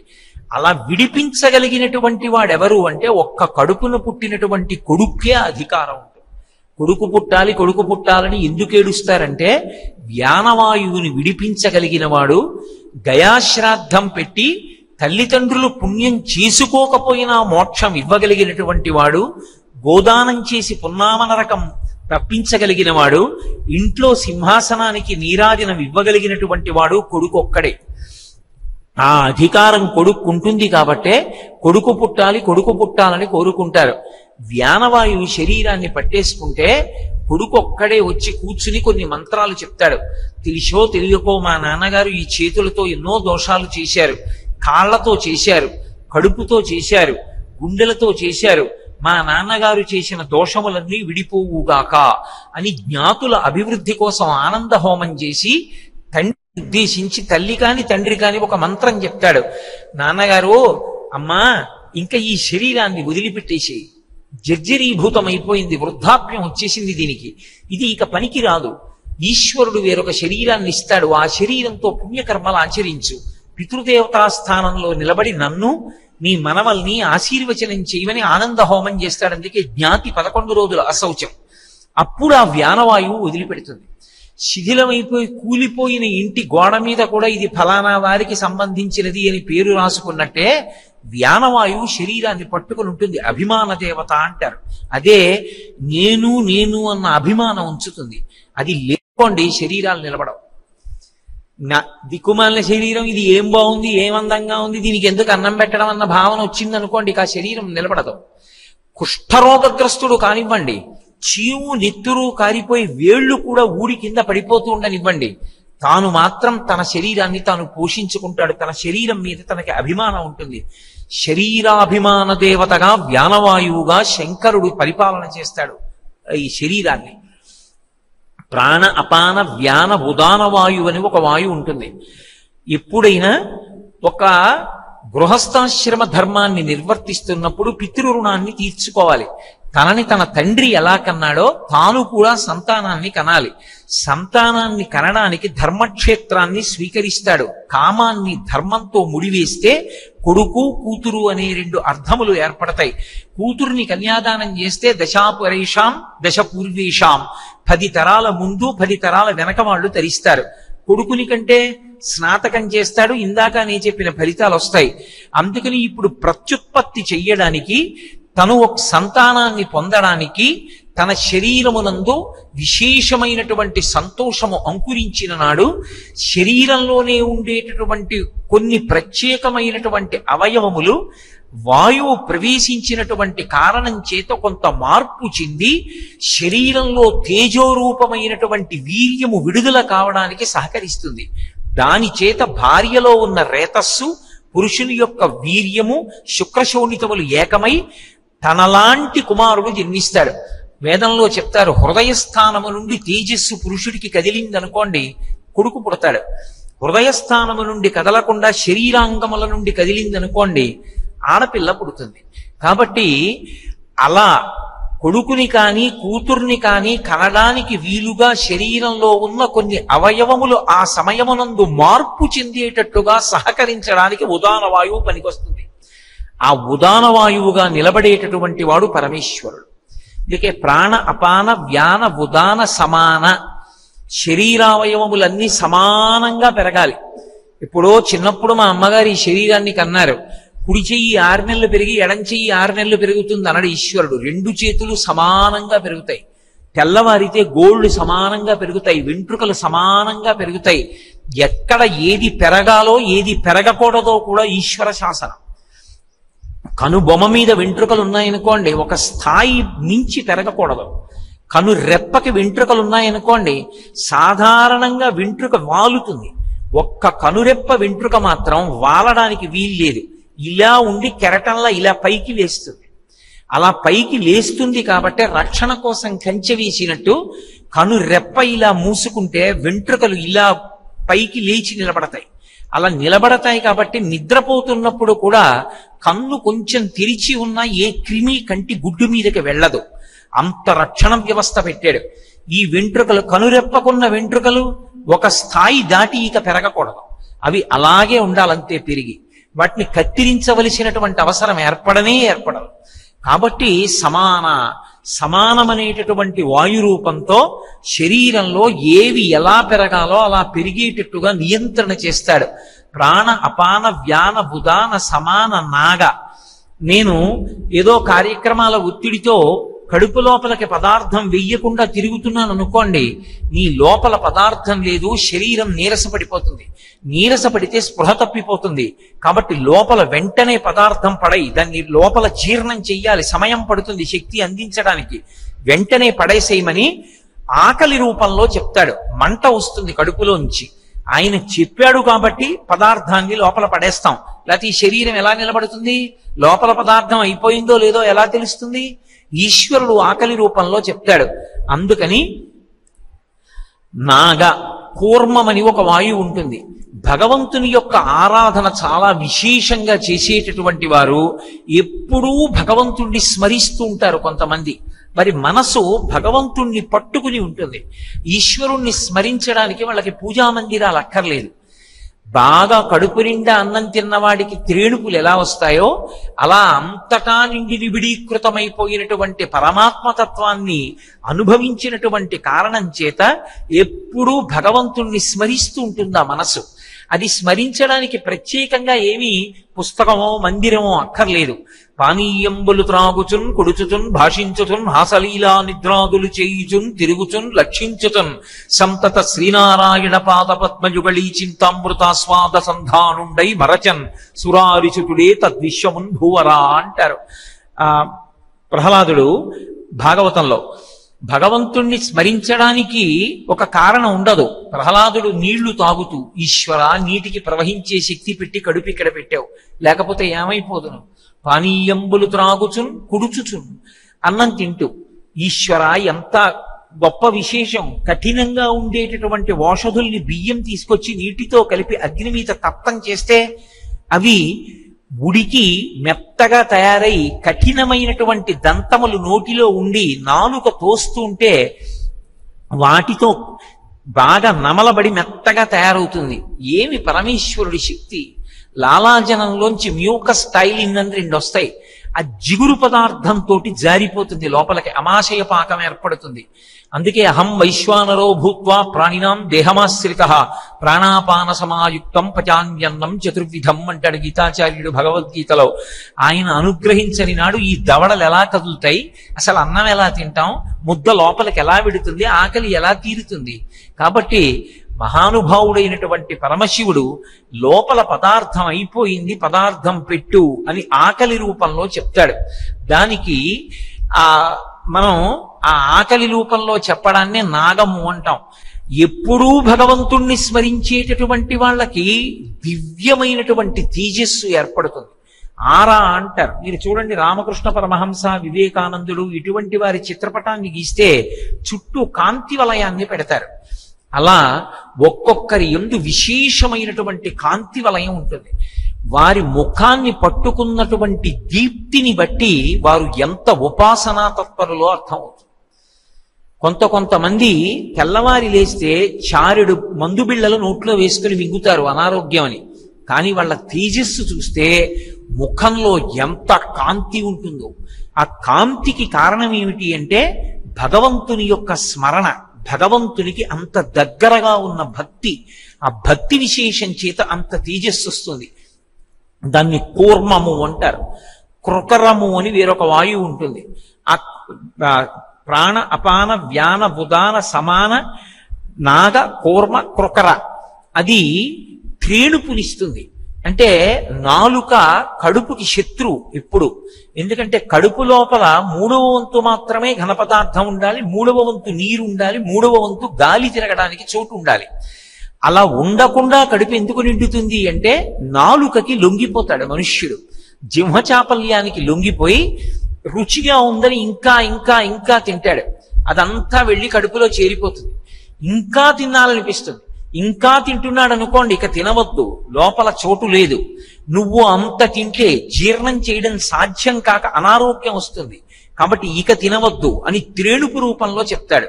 అలా విడిపించగలిగినటువంటి వాడెవరు అంటే ఒక్క కడుపున పుట్టినటువంటి కొడుక్కే అధికారం ఉంటుంది. కొడుకు పుట్టాలి కొడుకు పుట్టాలని ఎందుకు ఏడుస్తారంటే, వ్యానవాయువుని విడిపించగలిగిన వాడు, గయాశ్రాద్ధం పెట్టి తల్లిదండ్రులు పుణ్యం చేసుకోకపోయినా మోక్షం ఇవ్వగలిగినటువంటి వాడు, గోదానం చేసి పున్నామ నరకం తప్పించగలిగిన వాడు, ఇంట్లో సింహాసనానికి నీరాజనం ఇవ్వగలిగినటువంటి వాడు కొడుకు ఒక్కడే. ఆ అధికారం కొడుకుంటుంది కాబట్టే కొడుకు పుట్టాలని కోరుకుంటారు. వ్యానవాయువు శరీరాన్ని పట్టేసుకుంటే కొడుకు ఒక్కడే వచ్చి కూర్చుని కొన్ని మంత్రాలు చెప్తాడు. తెలిసో తెలియకో మా నాన్నగారు ఈ చేతులతో ఎన్నో దోషాలు చేశారు, కాళ్లతో చేశారు, కడుపుతో చేశారు, గుండెలతో చేశారు, మా నాన్నగారు చేసిన దోషములన్నీ విడిపోవుగాక అని జ్ఞాతుల అభివృద్ధి కోసం ఆనంద హోమం చేసి తండ్రి ఉద్దేశించి తల్లి కాని తండ్రి కాని ఒక మంత్రం చెప్తాడు. నాన్నగారు, అమ్మా ఇంకా ఈ శరీరాన్ని వదిలిపెట్టేసి, జర్జరీభూతం అయిపోయింది, వృద్ధాప్యం వచ్చేసింది దీనికి, ఇది ఇక పనికి రాదు. ఈశ్వరుడు వేరొక శరీరాన్ని ఇస్తాడు, ఆ శరీరంతో పుణ్యకర్మలు ఆచరించు, పితృదేవతా స్థానంలో నిలబడి నన్ను నీ మనవల్ని ఆశీర్వచనం చేయమని ఆనంద హోమం చేస్తాడు. అందుకే జ్ఞాతి 11 రోజుల అశౌచం. అప్పుడు ఆ వ్యానవాయువు వదిలిపెడుతుంది. శిథిలమైపోయి కూలిపోయిన ఇంటి గోడ మీద కూడా ఇది ఫలానా వారికి సంబంధించినది అని పేరు రాసుకున్నట్టే వ్యానవాయువు శరీరాన్ని పట్టుకుని ఉంటుంది. అభిమాన దేవత అంటారు. అదే నేను నేను అన్న అభిమానం ఉంచుతుంది. అది లేకోండి శరీరాలు నిలబడవు. నా దిక్కుమాలిన శరీరం, ఇది ఏం బాగుంది, ఏం అందంగా ఉంది, దీనికి ఎందుకు అన్నం పెట్టడం అన్న భావన వచ్చింది అనుకోండి, ఆ శరీరం నిలబడదు. కుష్ఠరోగగ్రస్తుడు కానివ్వండి, చీము నెత్తురు కారిపోయి వేళ్లు కూడా ఊడి కింద పడిపోతూ ఉండనివ్వండి, తాను మాత్రం తన శరీరాన్ని తాను పోషించుకుంటాడు. తన శరీరం మీద తనకి అభిమానం ఉంటుంది. శరీరాభిమాన దేవతగా వ్యానవాయువుగా శంకరుడు పరిపాలన చేస్తాడు ఈ శరీరాన్ని. ప్రాణ అపాన వ్యాన ఉదాన వాయువు అని ఒక వాయువు ఉంటుంది. ఎప్పుడైనా ఒక గృహస్థాశ్రమ ధర్మాన్ని నిర్వర్తిస్తున్నప్పుడు పితృరుణాన్ని తీర్చుకోవాలి. తనని తన తండ్రి ఎలా కన్నాడో తాను కూడా సంతానాన్ని కనాలి. సంతానాన్ని కనడానికి ధర్మక్షేత్రాన్ని స్వీకరిస్తాడు. కామాన్ని ధర్మంతో ముడివేస్తే కొడుకు కూతురు అనే 2 అర్థములు ఏర్పడతాయి. కూతుర్ని కన్యాదానం చేస్తే దశాపరేషాం దశ పూర్వేషాం, 10 తరాల ముందు 10 తరాల వెనక వాళ్ళు తరిస్తారు. కొడుకుని కంటే స్నాతకం చేస్తాడు, ఇందాక నేను చెప్పిన ఫలితాలు వస్తాయి. అందుకని ఇప్పుడు ప్రత్యుత్పత్తి చెయ్యడానికి, తను ఒక సంతానాన్ని పొందడానికి తన శరీరమునందు విశేషమైనటువంటి సంతోషము అంకురించిన నాడు శరీరంలోనే ఉండేటటువంటి కొన్ని ప్రత్యేకమైనటువంటి అవయవములు వాయువు ప్రవేశించినటువంటి కారణం చేత కొంత మార్పు చెంది శరీరంలో తేజోరూపమైనటువంటి వీర్యము విడుదల కావడానికి సహకరిస్తుంది. దాని చేత భార్యలో ఉన్న రేతస్సు, పురుషుని యొక్క వీర్యము, శుక్రశోణితములు ఏకమై తనలాంటి కుమారుడు జన్మిస్తాడు. వేదంలో చెప్తారు, హృదయస్థానము నుండి తేజస్సు పురుషుడికి కదిలిందనుకోండి, కొడుకు పుడతాడు. హృదయస్థానము నుండి కదలకుండా శరీరాంగముల నుండి కదిలిందనుకోండి, ఆడపిల్ల పుడుతుంది. కాబట్టి అలా కొడుకుని కానీ కూతుర్ని కానీ కనడానికి వీలుగా శరీరంలో ఉన్న కొన్ని అవయవములు ఆ సమయమునందు మార్పు చెందేటట్టుగా సహకరించడానికి ఉదాన వాయువు పనికొస్తుంది. ఆ ఉదాన వాయువుగా నిలబడేటటువంటి వాడు పరమేశ్వరుడు. అందుకే ప్రాణ అపాన వ్యాన ఉదాన సమాన శరీరావయవములన్నీ సమానంగా పెరగాలి. ఎప్పుడో చిన్నప్పుడు మా అమ్మగారు ఈ శరీరాన్ని కన్నారు. కుడి చెయ్యి 6 నెలలు పెరిగి ఎడం చెయ్యి 6 నెలలు పెరుగుతుంది అన్నాడు ఈశ్వరుడు. 2 చేతులు సమానంగా పెరుగుతాయి, తెల్లవారితే గోళ్లు సమానంగా పెరుగుతాయి, వెంట్రుకలు సమానంగా పెరుగుతాయి. ఎక్కడ ఏది పెరగాలో ఏది పెరగకూడదో కూడా ఈశ్వర శాసనం. కనుబొమ్మ మీద వెంట్రుకలు ఉన్నాయనుకోండి, ఒక స్థాయి మించి పెరగకూడదు. కను రెప్పకి వెంట్రుకలు ఉన్నాయనుకోండి, సాధారణంగా వెంట్రుక వాలుతుంది. ఒక్క కనురెప్ప వెంట్రుక మాత్రం వాలడానికి వీల్లేదు. ఇలా ఉండి కెరటంలా ఇలా పైకి లేస్తుంది. అలా పైకి లేస్తుంది కాబట్టి రక్షణ కోసం కంచె వేసినట్టు కను రెప్ప ఇలా మూసుకుంటే వెంట్రుకలు ఇలా పైకి లేచి నిలబడతాయి. అలా నిలబడతాయి కాబట్టి నిద్రపోతున్నప్పుడు కూడా కన్ను కొంచెం తెరిచి ఉన్నా ఏ క్రిమి కంటి గుడ్డు మీదకి వెళ్ళదు. అంత రక్షణ వ్యవస్థ పెట్టాడు. ఈ వెంట్రుకలు, కనురెప్పకున్న వెంట్రుకలు ఒక స్థాయి దాటి ఇక పెరగకూడదు. అవి అలాగే ఉండాలంతే పెరిగి. వాటిని కత్తిరించవలసినటువంటి అవసరం ఏర్పడదు. కాబట్టి సమానమనేటటువంటి వాయు రూపంతో శరీరంలో ఏవి ఎలా పెరగాలో అలా పెరిగేటట్టుగా నియంత్రణ చేస్తాడు. ప్రాణ అపాన వ్యాన ఉదాన సమాన నాగ. నేను ఏదో కార్యక్రమాల ఒత్తిడితో కడుపు లోపలికి పదార్థం వెయ్యకుండా తిరుగుతున్నాను అనుకోండి, నీ లోపల పదార్థం లేదు, శరీరం నీరసపడిపోతుంది. నీరసపడితే స్పృహ తప్పిపోతుంది. కాబట్టి లోపల వెంటనే పదార్థం పడై దాన్ని లోపల జీర్ణం చెయ్యాలి, సమయం పడుతుంది శక్తి అందించడానికి. వెంటనే పడేసేయమని ఆకలి రూపంలో చెప్తాడు. మంట వస్తుంది కడుపులోంచి. ఆయన చెప్పాడు కాబట్టి పదార్థాన్ని లోపల పడేస్తాం. లేకపోతే ఈ శరీరం ఎలా నిలబడుతుంది? లోపల పదార్థం అయిపోయిందో లేదో ఎలా తెలుస్తుంది? ఈశ్వరుడు ఆకలి రూపంలో చెప్తాడు. అందుకని నాగ కూర్మమని ఒక వాయువు ఉంటుంది. భగవంతుని యొక్క ఆరాధన చాలా విశేషంగా చేసేటటువంటి వారు ఎప్పుడూ భగవంతుణ్ణి స్మరిస్తూ ఉంటారు కొంతమంది. మరి మనసు భగవంతుణ్ణి పట్టుకుని ఉంటుంది. ఈశ్వరుణ్ణి స్మరించడానికి వాళ్ళకి పూజా మందిరాలు అక్కర్లేదు. బాగా కడుపు నిండా అన్నం తిన్నవాడికి త్రేణుపులు ఎలా వస్తాయో అలా అంతటా నిండి నిబిడీకృతమైపోయినటువంటి పరమాత్మతత్వాన్ని అనుభవించినటువంటి కారణం చేత ఎప్పుడూ భగవంతుణ్ణి స్మరిస్తూ ఉంటుంది ఆ మనసు. అది స్మరించడానికి ప్రత్యేకంగా ఏమీ పుస్తకమో మందిరమో అక్కర్లేదు. పానీయంబులు త్రాగుచున్ కొడుచుచున్ భాషించుచున్ హాసలీలా నిద్రాదులు చేయుచున్ తిరుగుచున్ లక్షించుచున్ సంతత శ్రీనారాయణ పాద పద్మయుగళీ చింతామృతాస్వాద సంధానుండై మరచన్ సురారిచుతుడే తద్విశ్వమున్ భూవరా అంటారు ప్రహ్లాదుడు భాగవతంలో. భగవంతుణ్ణి స్మరించడానికి ఒక కారణం ఉండదు. ప్రహ్లాదుడు నీళ్లు తాగుతూ, ఈశ్వర నీటికి ప్రవహించే శక్తి పెట్టి కడుపు ఇక్కడ పెట్టావు, లేకపోతే ఏమైపోదును. పానీయంబులు త్రాగుచున్ కుడుచుచున్, అన్నం తింటూ, ఈశ్వర ఎంత గొప్ప విశేషం. కఠినంగా ఉండేటటువంటి ఓషధుల్ని బియ్యం తీసుకొచ్చి నీటితో కలిపి అగ్ని మీద తప్తం చేస్తే అవి ఉడికి మెత్తగా తయారై కఠినమైనటువంటి దంతములు నోటిలో ఉండి నాలుక తోస్తూ ఉంటే వాటితో బాగా నమలబడి మెత్తగా తయారవుతుంది. ఏమి పరమేశ్వరుడి శక్తి! లాలాజనంలోంచి మ్యూకస్ టైలిన్ అని 2 వస్తాయి. ఆ జిగురు పదార్థంతో జారిపోతుంది లోపలికి, అమాశయ పాకం ఏర్పడుతుంది. అందుకే అహం వైశ్వానరో భూత్వా ప్రాణినాం దేహమాశ్రితః ప్రాణాపాన సమాయుక్తం పచాన్యన్నం చతుర్విధం అంటాడు గీతాచార్యుడు భగవద్గీతలో. ఆయన అనుగ్రహించని నాడు ఈ దవడలు ఎలా కదులుతాయి, అసలు అన్నం ఎలా తింటాం, ముద్ద లోపలికి ఎలా వెడుతుంది, ఆకలి ఎలా తీరుతుంది. కాబట్టి మహానుభావుడైనటువంటి పరమశివుడు లోపల పదార్థం అయిపోయింది, పదార్థం పెట్టు అని ఆకలి రూపంలో చెప్తాడు. దానికి మనం ఆ ఆకలి రూపంలో చెప్పడాన్నే నాగము అంటాం. ఎప్పుడూ భగవంతుణ్ణి స్మరించేటటువంటి వాళ్ళకి దివ్యమైనటువంటి తేజస్సు ఏర్పడుతుంది. ఆరా అంటారు. మీరు చూడండి, రామకృష్ణ పరమహంస, వివేకానందుడు ఇటువంటి వారి చిత్రపటాన్ని గీస్తే చుట్టూ కాంతి వలయాన్ని పెడతారు. అలా ఒక్కొక్కరి యందు విశేషమైనటువంటి కాంతి వలయం ఉంటుంది. వారి ముఖాన్ని పట్టుకున్నటువంటి దీప్తిని బట్టి వారు ఎంత ఉపాసనా తత్పరులో అర్థమవుతుంది. కొంతమంది తెల్లవారి లేస్తే చారెడు మందు బిళ్ళలు నోట్లో వేసుకుని మింగుతారు అనారోగ్యం అని. కానీ వాళ్ళ తేజస్సు చూస్తే ముఖంలో ఎంత కాంతి ఉంటుందో. ఆ కాంతికి కారణం ఏమిటి అంటే భగవంతుని యొక్క స్మరణ, భగవంతునికి అంత దగ్గరగా ఉన్న భక్తి. ఆ భక్తి విశేషం చేత అంత తేజస్సు వస్తుంది. దాన్ని కూర్మము అంటారు. కృకరము అని వేరొక వాయువు ఉంటుంది. ఆ ప్రాణ అపాన వ్యాన ఉదాన సమాన నాగ కూర్మ కృకర అది త్రేణుపునిస్తుంది. అంటే నాలుక కడుపుకి శత్రువు ఎప్పుడు. ఎందుకంటే కడుపు లోపల 3వ వంతు మాత్రమే ఘన పదార్థం ఉండాలి, 3వ వంతు నీరు ఉండాలి, 3వ వంతు గాలి తిరగడానికి చోటు ఉండాలి. అలా ఉండకుండా కడుపు ఎందుకు నిండుతుంది అంటే నాలుకకి లొంగిపోతాడు మనుష్యుడు. జిహ్వచాపల్యానికి లొంగిపోయి రుచిగా ఉందని ఇంకా ఇంకా ఇంకా తింటాడు. అదంతా వెళ్ళి కడుపులో చేరిపోతుంది. ఇంకా తినాలనిపిస్తుంది. ఇంకా తింటున్నాడు అనుకోండి, ఇక తినవద్దు, లోపల చోటు లేదు. నువ్వు అంత తింటే జీర్ణం చేయడం సాధ్యం కాక అనారోగ్యం వస్తుంది, కాబట్టి ఇక తినవద్దు అని త్రేణుపు రూపంలో చెప్తాడు.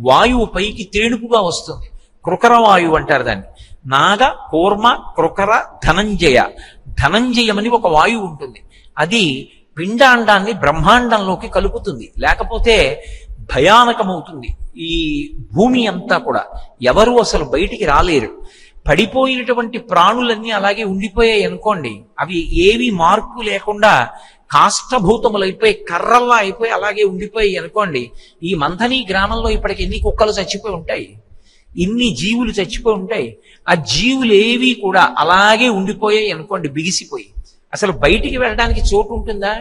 వాయువు పైకి త్రేణుపుగా వస్తుంది. కృకర వాయువు అంటారు దాన్ని. నాగ కూర్మ కృకర ధనంజయ. ధనంజయమని ఒక వాయువు ఉంటుంది. అది పిండాండాన్ని బ్రహ్మాండంలోకి కలుపుతుంది. లేకపోతే భయానకమవుతుంది ఈ భూమి అంతా కూడా. ఎవరు అసలు బయటికి రాలేరు. పడిపోయినటువంటి ప్రాణులన్నీ అలాగే ఉండిపోయాయి అనుకోండి, అవి ఏవి మార్పు లేకుండా కాష్టభూతములైపోయి కర్రల్లా అయిపోయి అలాగే ఉండిపోయాయి అనుకోండి. ఈ మంథని గ్రామంలో ఇప్పటికి ఎన్ని కుక్కలు చచ్చిపోయి ఉంటాయి, ఇన్ని జీవులు చచ్చిపోయి ఉంటాయి. ఆ జీవులు ఏవి కూడా అలాగే ఉండిపోయాయి అనుకోండి, బిగిసిపోయి. అసలు బయటికి వెళ్ళడానికి చోటు ఉంటుందా?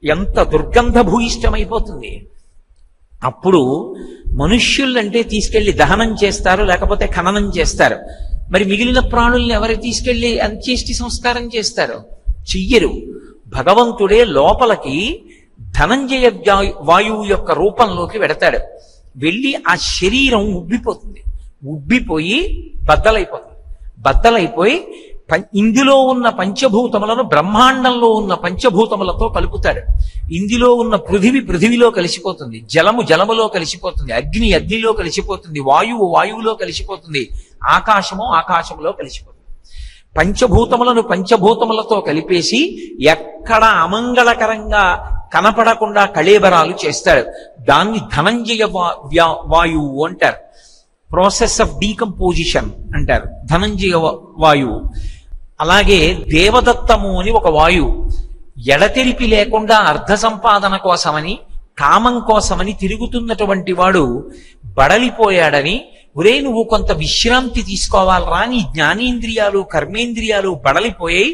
ఎంత దుర్గంధ భూయిష్టమైపోతుంది. అప్పుడు మనుష్యులంటే తీసుకెళ్లి దహనం చేస్తారు, లేకపోతే ఖననం చేస్తారు. మరి మిగిలిన ప్రాణుల్ని ఎవరు తీసుకెళ్లి అంత్యేష్టి సంస్కారం చేస్తారు? చెయ్యరు. భగవంతుడే లోపలికి ధనంజయ వాయువు యొక్క రూపంలోకి వెడతాడు. వెళ్ళి ఆ శరీరం ఉబ్బిపోతుంది. ఉబ్బిపోయి బద్దలైపోతుంది. బద్దలైపోయి ఇందులో ఉన్న పంచభూతములను బ్రహ్మాండంలో ఉన్న పంచభూతములతో కలుపుతాడు. ఇందులో ఉన్న పృథివిలో కలిసిపోతుంది, జలము జలములో కలిసిపోతుంది, అగ్ని అగ్నిలో కలిసిపోతుంది, వాయువు వాయువులో కలిసిపోతుంది, ఆకాశము ఆకాశములో కలిసిపోతుంది. పంచభూతములను పంచభూతములతో కలిపేసి ఎక్కడ అమంగళకరంగా కనపడకుండా కళేబరాలు చేస్తాడు. దాన్ని ధనంజయ వాయువు అంటారు. ప్రాసెస్ ఆఫ్ డీకంపోజిషన్ అంటారు ధనంజయ వాయువు. అలాగే దేవదత్తము అని ఒక వాయువు. ఎడతెరిపి లేకుండా అర్థ సంపాదన కోసమని, కామం కోసమని తిరుగుతున్నటువంటి వాడు బడలిపోయాడని, ఒరే నువ్వు కొంత విశ్రాంతి తీసుకోవాలరా, నీ జ్ఞానేంద్రియాలు కర్మేంద్రియాలు బడలిపోయి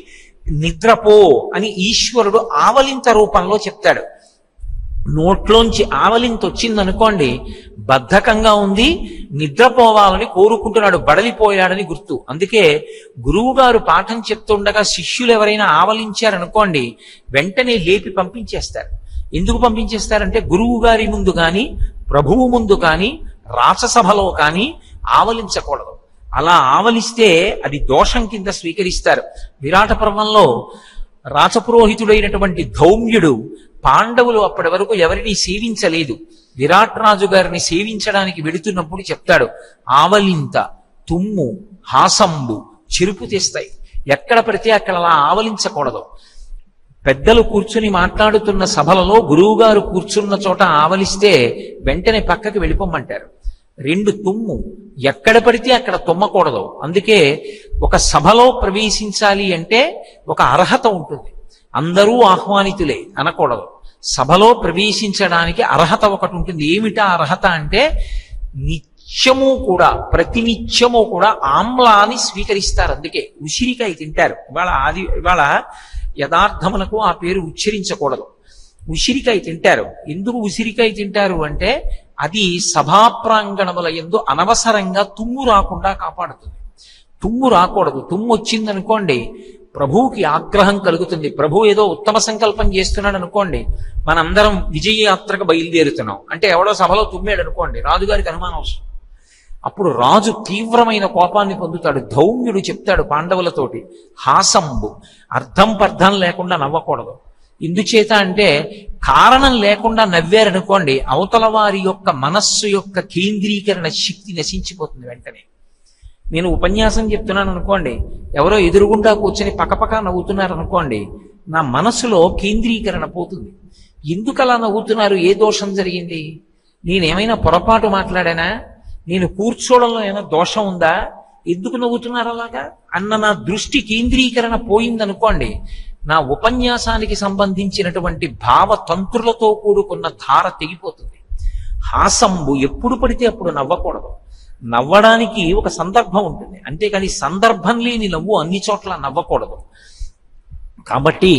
నిద్రపో అని ఈశ్వరుడు ఆవలింత రూపంలో చెప్తాడు. నోట్లోంచి ఆవలింత వచ్చిందనుకోండి, బద్ధకంగా ఉంది, నిద్రపోవాలని కోరుకుంటున్నాడు, బడలిపోయాడని గుర్తు. అందుకే గురువు గారు పాఠం చెప్తుండగా శిష్యులు ఎవరైనా ఆవలించారనుకోండి, వెంటనే లేపి పంపించేస్తారు. ఎందుకు పంపించేస్తారంటే గురువు గారి ముందు కానీ ప్రభువు ముందు కానీ రాచసభలో కానీ ఆవలించకూడదు. అలా ఆవలిస్తే అది దోషం కింద స్వీకరిస్తారు. విరాట పర్వంలో రాచపురోహితుడైనటువంటి ధౌమ్యుడు పాండవులు అప్పటి వరకు ఎవరిని సేవించలేదు. విరాట్ రాజు గారిని సేవించడానికి వెడుతున్నప్పుడు చెప్తాడు, ఆవలింత తుమ్ము హాసంబు చెరుపు తెస్తాయి, ఎక్కడ పడితే అక్కడ అలా ఆవలించకూడదు. పెద్దలు కూర్చుని మాట్లాడుతున్న సభలలో గురువుగారు కూర్చున్న చోట ఆవలిస్తే వెంటనే పక్కకి వెళ్ళిపోమ్మంటారు. 2 తుమ్ము, ఎక్కడ పడితే అక్కడ తుమ్మకూడదు. అందుకే ఒక సభలో ప్రవేశించాలి అంటే ఒక అర్హత ఉంటుంది. అందరూ ఆహ్వానితులే అనకూడదు. సభలో ప్రవేశించడానికి అర్హత ఒకటి ఉంటుంది. ఏమిటా అర్హత అంటే నిత్యము కూడా ప్రతినిత్యము కూడా ఆమ్లాన్ని స్వీకరిస్తారు. అందుకే ఉసిరికాయ తింటారు. ఇవాళ యథార్థములకు ఆ పేరు ఉచ్చరించకూడదు. ఉసిరికాయ తింటారు. ఎందుకు ఉసిరికాయ తింటారు అంటే అది సభాప్రాంగణముల యందు అనవసరంగా తుమ్ము రాకుండా కాపాడుతుంది. తుమ్ము రాకూడదు. తుమ్ము వచ్చిందనుకోండి ప్రభువుకి ఆగ్రహం కలుగుతుంది. ప్రభు ఏదో ఉత్తమ సంకల్పం చేస్తున్నాడు అనుకోండి, మనందరం విజయయాత్రకు బయలుదేరుతున్నాం అంటే ఎవడో సభలో తుమ్మాడు అనుకోండి, రాజుగారికి అనుమానం వస్తుంది. అప్పుడు రాజు తీవ్రమైన కోపాన్ని పొందుతాడు. ధౌమ్యుడు చెప్తాడు పాండవులతోటి, హాసంబు, అర్థం పర్థం లేకుండా నవ్వకూడదు. ఎందుచేత అంటే కారణం లేకుండా నవ్వారనుకోండి, అవతల వారి యొక్క మనస్సు యొక్క కేంద్రీకరణ శక్తి నశించిపోతుంది వెంటనే. నేను ఉపన్యాసం చెప్తున్నాను అనుకోండి, ఎవరో ఎదురుగుండా కూర్చొని పకపక నవ్వుతున్నారు అనుకోండి, నా మనసులో కేంద్రీకరణ పోతుంది. ఎందుకు అలా నవ్వుతున్నారు? ఏ దోషం జరిగింది? నేనేమైనా పొరపాటు మాట్లాడానా? నేను కూర్చోవడంలో ఏమైనా దోషం ఉందా? ఎందుకు నవ్వుతున్నారు అలాగా అన్న నా దృష్టి కేంద్రీకరణ పోయిందనుకోండి, నా ఉపన్యాసానికి సంబంధించినటువంటి భావతంత్రులతో కూడుకున్న ధార తెగిపోతుంది. హాసంబు, ఎప్పుడు పడితే అప్పుడు నవ్వకూడదు. నవ్వడానికి ఒక సందర్భం ఉంటుంది, అంతేకాని సందర్భం లేని నవ్వు అన్ని చోట్ల నవ్వకూడదు. కాబట్టి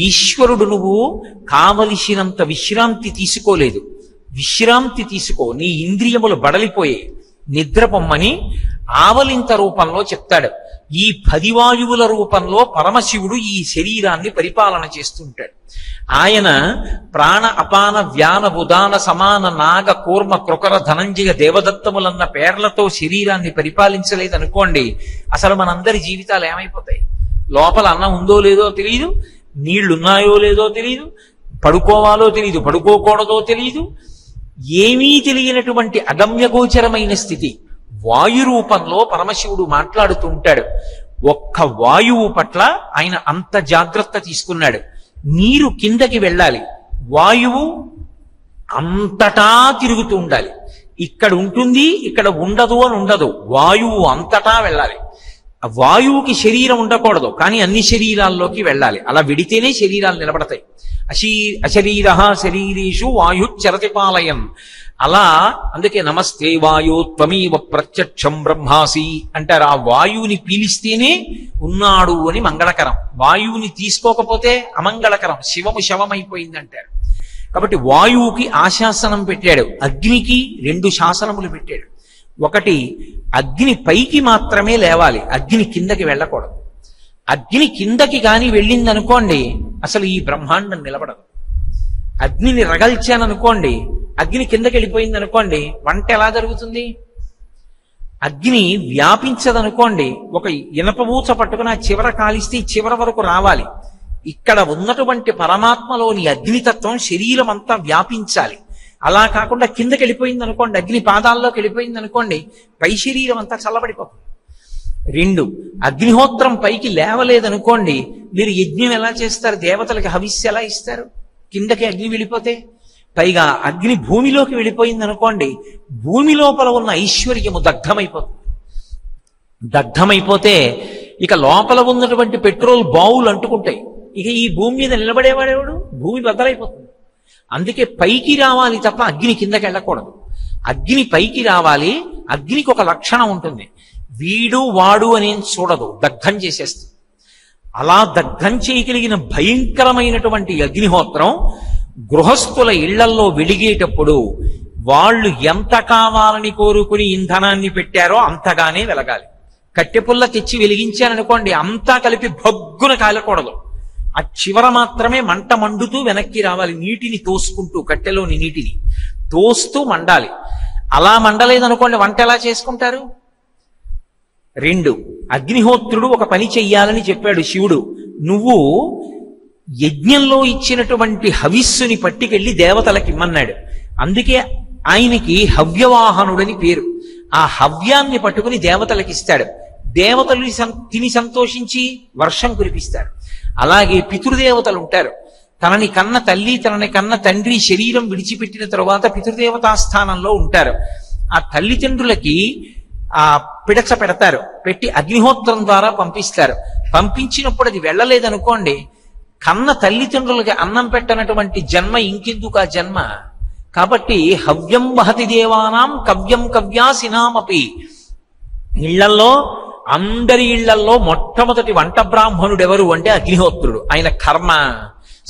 ఈశ్వరుడు నువ్వు కావలసినంత విశ్రాంతి తీసుకోలేదు. విశ్రాంతి తీసుకో, నీ ఇంద్రియములు బడలిపోయే, నిద్రపొమ్మని ఆవలింత రూపంలో చెప్తాడు. ఈ 10 వాయువుల రూపంలో పరమశివుడు ఈ శరీరాన్ని పరిపాలన చేస్తుంటాడు. ఆయన ప్రాణ అపాన వ్యాన ఉదాన సమాన నాగ కూర్మ కృకర ధనంజయ దేవదత్తములన్న పేర్లతో శరీరాన్ని పరిపాలించలేదనుకోండి, అసలు మనందరి జీవితాలు ఏమైపోతాయి? లోపల అన్నం ఉందో లేదో తెలియదు, నీళ్లున్నాయో లేదో తెలియదు, పడుకోవాలో తెలియదు, పడుకోకూడదో తెలియదు, ఏమీ తెలియనటువంటి అగమ్యగోచరమైన స్థితి. వాయు రూపంలో పరమశివుడు మాట్లాడుతూ ఉంటాడు. ఒక్క వాయువు పట్ల ఆయన అంత జాగ్రత్త తీసుకున్నాడు. నీరు కిందకి వెళ్ళాలి, వాయువు అంతటా తిరుగుతూ ఉండాలి. ఇక్కడ ఉంటుంది, ఇక్కడ ఉండదు అని ఉండదు, వాయువు అంతటా వెళ్ళాలి. ఆ వాయువుకి శరీరం ఉండకూడదు, కానీ అన్ని శరీరాల్లోకి వెళ్ళాలి. అలా విడితేనే శరీరాలు నిలబడతాయి. అశరీర శరీరేషు వాయు చరతిపాలయం. అలా అందుకే నమస్తే వాయు త్వమీవ ప్రత్యక్షం బ్రహ్మాసి అంటారు. ఆ వాయువుని పీలిస్తేనే ఉన్నాడు అని మంగళకరం, వాయువుని తీసుకోకపోతే అమంగళకరం, శివము శవమైపోయింది అంటారు. కాబట్టి వాయువుకి ఆశాసనం పెట్టాడు, అగ్నికి 2 శాసనములు పెట్టాడు. ఒకటి, అగ్ని పైకి మాత్రమే లేవాలి, అగ్ని కిందకి వెళ్ళకూడదు. అగ్ని కిందకి కానీ వెళ్ళిందనుకోండి, అసలు ఈ బ్రహ్మాండం నిలబడదు. అగ్నిని రగల్చాననుకోండి, అగ్ని కిందకి వెళ్ళిపోయింది అనుకోండి, వంట ఎలా జరుగుతుంది? అగ్ని వ్యాపించదనుకోండి, ఒక ఇనప ఊచ పట్టుకుని ఆ చివర కాలిస్తే చివర వరకు రావాలి. ఇక్కడ ఉన్నటువంటి పరమాత్మలోని అగ్నితత్వం శరీరం అంతా వ్యాపించాలి. అలా కాకుండా కిందకి వెళ్ళిపోయింది అనుకోండి, అగ్ని పాదాల్లోకి వెళ్ళిపోయింది అనుకోండి, పై శరీరం అంతా చల్లబడిపోతుంది. 2, అగ్నిహోత్రం పైకి లేవలేదనుకోండి, మీరు యజ్ఞం ఎలా చేస్తారు? దేవతలకి హవిస్సు ఎలా ఇస్తారు? కిందకి అగ్ని వెళ్ళిపోతే. పైగా అగ్ని భూమిలోకి వెళ్ళిపోయింది అనుకోండి, భూమి లోపల ఉన్న ఐశ్వర్యము దగ్ధమైపోతుంది. దగ్ధమైపోతే ఇక లోపల ఉన్నటువంటి పెట్రోల్ బావులు అంటుకుంటాయి. ఇక ఈ భూమి మీద నిలబడేవాడేవాడు? భూమి బద్దలైపోతుంది. అందుకే పైకి రావాలి తప్ప అగ్ని కిందకి వెళ్ళకూడదు. అగ్ని పైకి రావాలి. అగ్నికి ఒక లక్షణం ఉంటుంది, వీడు వాడు అనేం చూడదు, దగ్ధం చేసేస్తుంది. అలా దగ్ధం చేయగలిగిన భయంకరమైనటువంటి అగ్నిహోత్రం గృహస్థుల ఇళ్లల్లో వెలిగేటప్పుడు వాళ్ళు ఎంత కావాలని కోరుకుని ఇంధనాన్ని పెట్టారో అంతగానే వెలగాలి. కట్టెపుల్ల తెచ్చి వెలిగించారనుకోండి, అంతా కలిపి భగ్గున కాలకూడదు. ఆ చివర మాత్రమే మంట మండుతూ వెనక్కి రావాలి, నీటిని తోసుకుంటూ, కట్టెలోని నీటిని తోస్తూ మండాలి. అలా మండలేదనుకోండి, వంట ఎలా చేసుకుంటారు? 2, అగ్నిహోత్రుడు ఒక పని చెయ్యాలని చెప్పాడు శివుడు. నువ్వు యజ్ఞంలో ఇచ్చినటువంటి హవిస్సుని పట్టుకెళ్ళి దేవతలకి ఇమ్మన్నాడు. అందుకే ఆయనకి హవ్యవాహనుడని పేరు. ఆ హవ్యాన్ని పట్టుకుని దేవతలకి ఇస్తాడు. దేవతలు తిని సంతోషించి వర్షం కురిపిస్తాడు. అలాగే పితృదేవతలు ఉంటారు. తనని కన్న తల్లి, తనని కన్న తండ్రి శరీరం విడిచిపెట్టిన తరువాత పితృదేవతా స్థానంలో ఉంటారు. ఆ తల్లిదండ్రులకి ఆ పిడచ పెడతారు, పెట్టి అగ్నిహోత్రం ద్వారా పంపిస్తారు. పంపించినప్పుడు అది వెళ్ళలేదనుకోండి, కన్న తల్లిదండ్రులకి అన్నం పెట్టనటువంటి జన్మ ఇంకెందుకు ఆ జన్మ? కాబట్టి హవ్యం వహతి దేవానాం కవ్యం కవ్యాసినామపి. ఇళ్లల్లో, అందరి ఇళ్లల్లో మొట్టమొదటి వంట బ్రాహ్మణుడు ఎవరు అంటే అగ్నిహోత్రుడు. ఆయన కర్మ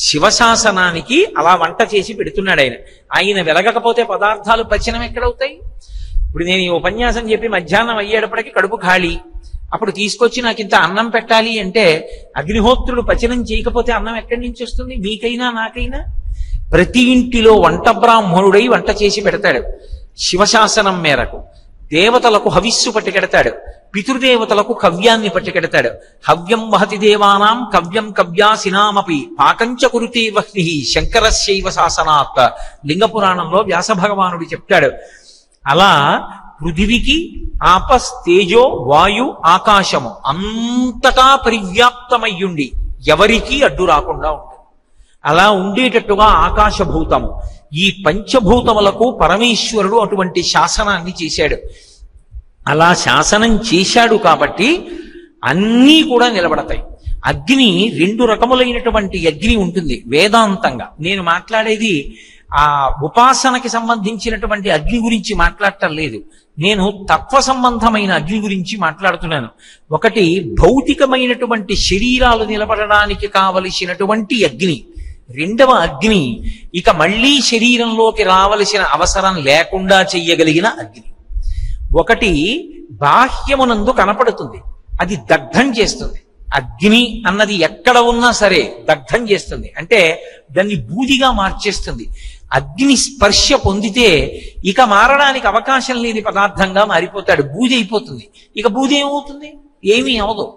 శివశాసనానికి అలా వంట చేసి పెడుతున్నాడు. ఆయన వెలగకపోతే పదార్థాలు పచనం ఎక్కడవుతాయి? ఇప్పుడు నేను ఈ ఉపన్యాసం చెప్పి మధ్యాహ్నం అయ్యేటప్పటికి కడుపు ఖాళీ, అప్పుడు తీసుకొచ్చి నాకు ఇంత అన్నం పెట్టాలి అంటే అగ్నిహోత్రుడు పచనం చేయకపోతే అన్నం ఎక్కడి నుంచి వస్తుంది? మీకైనా నాకైనా. ప్రతి ఇంటిలో వంట బ్రాహ్మణుడై వంట చేసి పెడతాడు శివశాసనం మేరకు. దేవతలకు హవిస్సు పట్టుకెడతాడు, పితృదేవతలకు కవ్యాన్ని పట్టుకెడతాడు. హవ్యం వహతి దేవానాం కవ్యం కవ్యాసినామపి పాకంచ కురుతే వహ్ని శంకరస్యైవ శాసనాత్. లింగపురాణంలో వ్యాస భగవానుడు చెప్తాడు. అలా పృథివికి ఆపస్ తేజో వాయు ఆకాశము అంతటా పరివ్యాప్తమయ్యుండి ఎవరికీ అడ్డు రాకుండా ఉంటుంది. అలా ఉండేటట్టుగా ఆకాశభూతము, ఈ పంచభూతములకు పరమేశ్వరుడు అటువంటి శాసనాన్ని చేశాడు. అలా శాసనం చేశాడు కాబట్టి అన్నీ కూడా నిలబడతాయి. అగ్ని 2 రకములైనటువంటి అగ్ని ఉంటుంది వేదాంతంగా. నేను మాట్లాడేది ఆ ఉపాసనకి సంబంధించినటువంటి అగ్ని గురించి మాట్లాడటం లేదు, నేను తత్వ సంబంధమైన అగ్ని గురించి మాట్లాడుతున్నాను. ఒకటి భౌతికమైనటువంటి శరీరాలు నిలబడడానికి కావలసినటువంటి అగ్ని. రెండవ అగ్ని ఇక మళ్ళీ శరీరంలోకి రావలసిన అవసరం లేకుండా చెయ్యగలిగిన అగ్ని. ఒకటి బాహ్యమునందు కనపడుతుంది, అది దగ్ధం చేస్తుంది. అగ్ని అన్నది ఎక్కడ ఉన్నా సరే దగ్ధం చేస్తుంది, అంటే దాన్ని బూదిగా మార్చేస్తుంది. అగ్ని స్పర్శ పొందితే ఇక మారడానికి అవకాశం లేని పదార్థంగా మారిపోతాడు, బూది అయిపోతుంది. ఇక బూది ఏమవుతుంది? ఏమీ అవదు.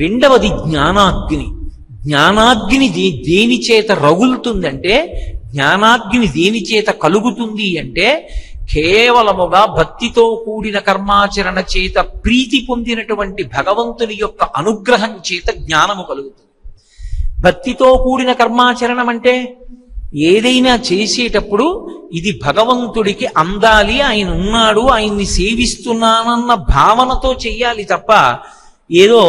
రెండవది జ్ఞానాగ్ని. జ్ఞానాగ్ని దేని చేత రగులుతుందంటే, జ్ఞానాగ్ని దేని చేత కలుగుతుంది అంటే, కేవలముగా భక్తితో కూడిన కర్మాచరణ చేత ప్రీతి పొందినటువంటి భగవంతుని యొక్క అనుగ్రహం చేత జ్ఞానము కలుగుతుంది. భక్తితో కూడిన కర్మాచరణం అంటే ఏదైనా చేసేటప్పుడు ఇది భగవంతుడికి అందాలి, ఆయన ఉన్నాడు, ఆయన్ని సేవిస్తున్నానన్న భావనతో చెయ్యాలి తప్ప ఏదో